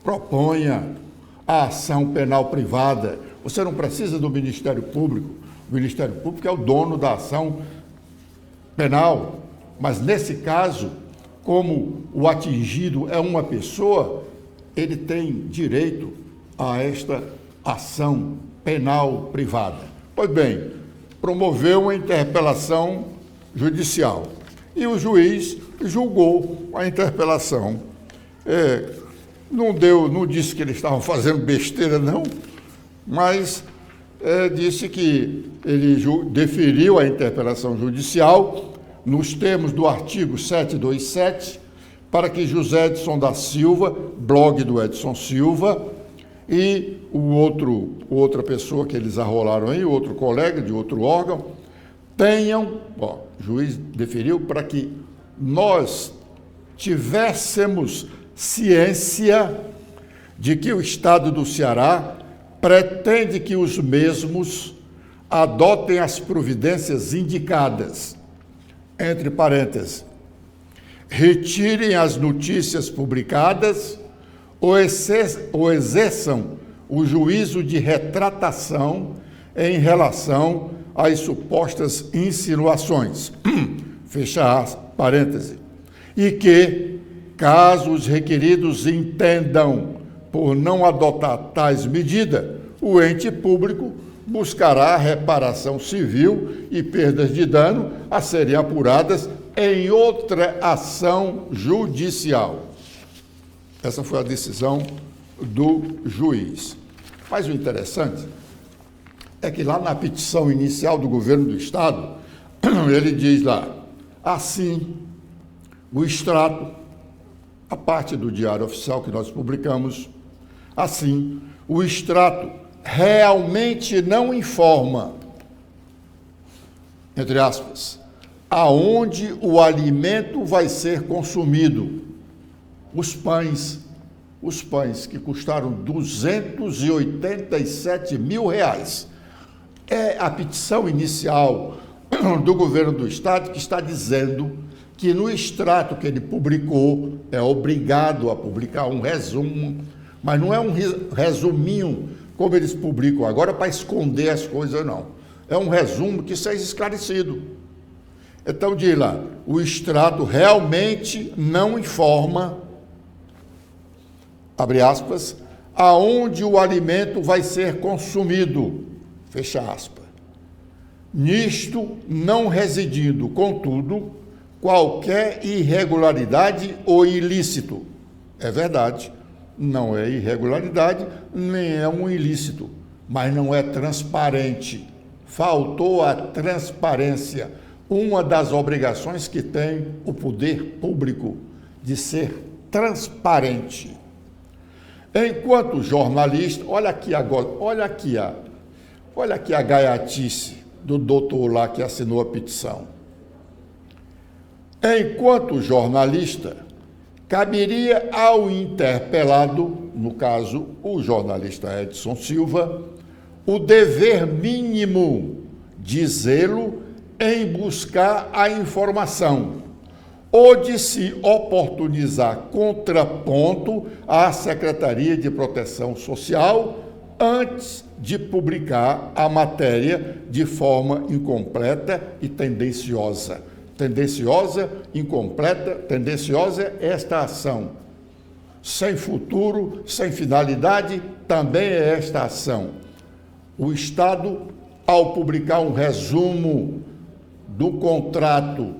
proponha a ação penal privada. Você não precisa do Ministério Público. O Ministério Público é o dono da ação penal, mas nesse caso, como o atingido é uma pessoa, ele tem direito a esta ação penal privada. Pois bem, promoveu uma interpelação judicial e o juiz julgou a interpelação. Não disse que eles estavam fazendo besteira, não, mas disse que ele deferiu a interpelação judicial nos termos do artigo 727, para que José Edson da Silva, blog do Edson Silva, e outra pessoa que eles arrolaram aí, outro colega de outro órgão, o juiz deferiu para que nós tivéssemos ciência de que o Estado do Ceará pretende que os mesmos adotem as providências indicadas, entre parênteses, retirem as notícias publicadas ou exerçam o juízo de retratação em relação às supostas insinuações, fecha parêntese, e que, caso os requeridos entendam por não adotar tais medidas, o ente público buscará reparação civil e perdas de dano a serem apuradas em outra ação judicial. Essa foi a decisão do juiz. Mas o interessante é que lá na petição inicial do governo do Estado, ele diz lá, Assim, o extrato, a parte do Diário Oficial que nós publicamos, assim, o extrato realmente não informa, entre aspas, aonde o alimento vai ser consumido. Os pães que custaram R$287 mil. É a petição inicial do governo do estado que está dizendo que no extrato que ele publicou, é obrigado a publicar um resumo, mas não é um resuminho como eles publicam agora para esconder as coisas, não. É um resumo que seja esclarecido. Então, diz lá, o extrato realmente não informa, abre aspas, aonde o alimento vai ser consumido, fecha aspas. Nisto não residindo, contudo, qualquer irregularidade ou ilícito. É verdade, não é irregularidade, nem é um ilícito, mas não é transparente. Faltou a transparência, uma das obrigações que tem o poder público, de ser transparente. Enquanto jornalista, olha aqui agora, olha aqui a gaiatice do doutor lá que assinou a petição. Enquanto jornalista, caberia ao interpelado, no caso, o jornalista Edson Silva, o dever mínimo de zelo em buscar a informação ou de se oportunizar contraponto à Secretaria de Proteção Social antes de publicar a matéria de forma incompleta e tendenciosa. Tendenciosa, incompleta, tendenciosa esta ação. Sem futuro, sem finalidade, também é esta ação. O Estado, ao publicar um resumo do contrato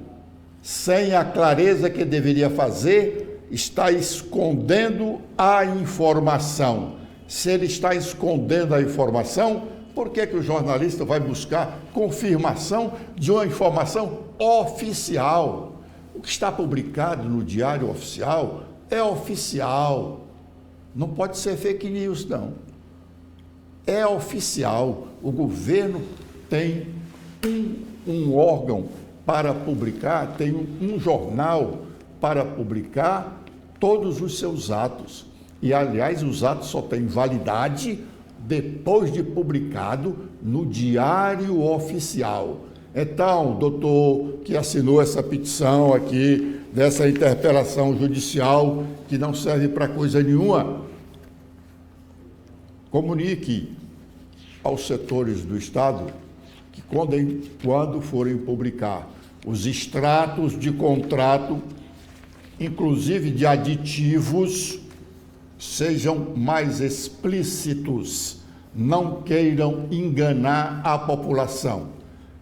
sem a clareza que deveria fazer, está escondendo a informação. Se ele está escondendo a informação, por que o jornalista vai buscar confirmação de uma informação oficial? O que está publicado no Diário Oficial é oficial. Não pode ser fake news, não. É oficial. O governo tem um órgão para publicar, tem um jornal para publicar todos os seus atos. E, aliás, os atos só têm validade depois de publicado no Diário Oficial. Então, doutor que assinou essa petição aqui, dessa interpelação judicial, que não serve para coisa nenhuma, comunique aos setores do Estado que quando forem publicar os extratos de contrato, inclusive de aditivos, sejam mais explícitos, não queiram enganar a população.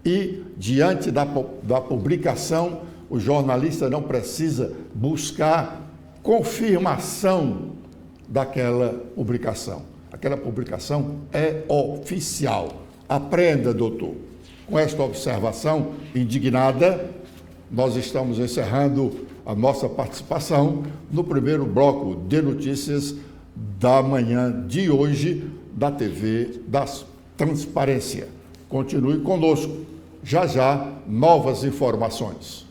E, diante da publicação, o jornalista não precisa buscar confirmação daquela publicação. Aquela publicação é oficial. Aprenda, doutor. Com esta observação indignada, nós estamos encerrando a nossa participação no primeiro bloco de notícias da manhã de hoje da TV da Transparência. Continue conosco. Já já, novas informações.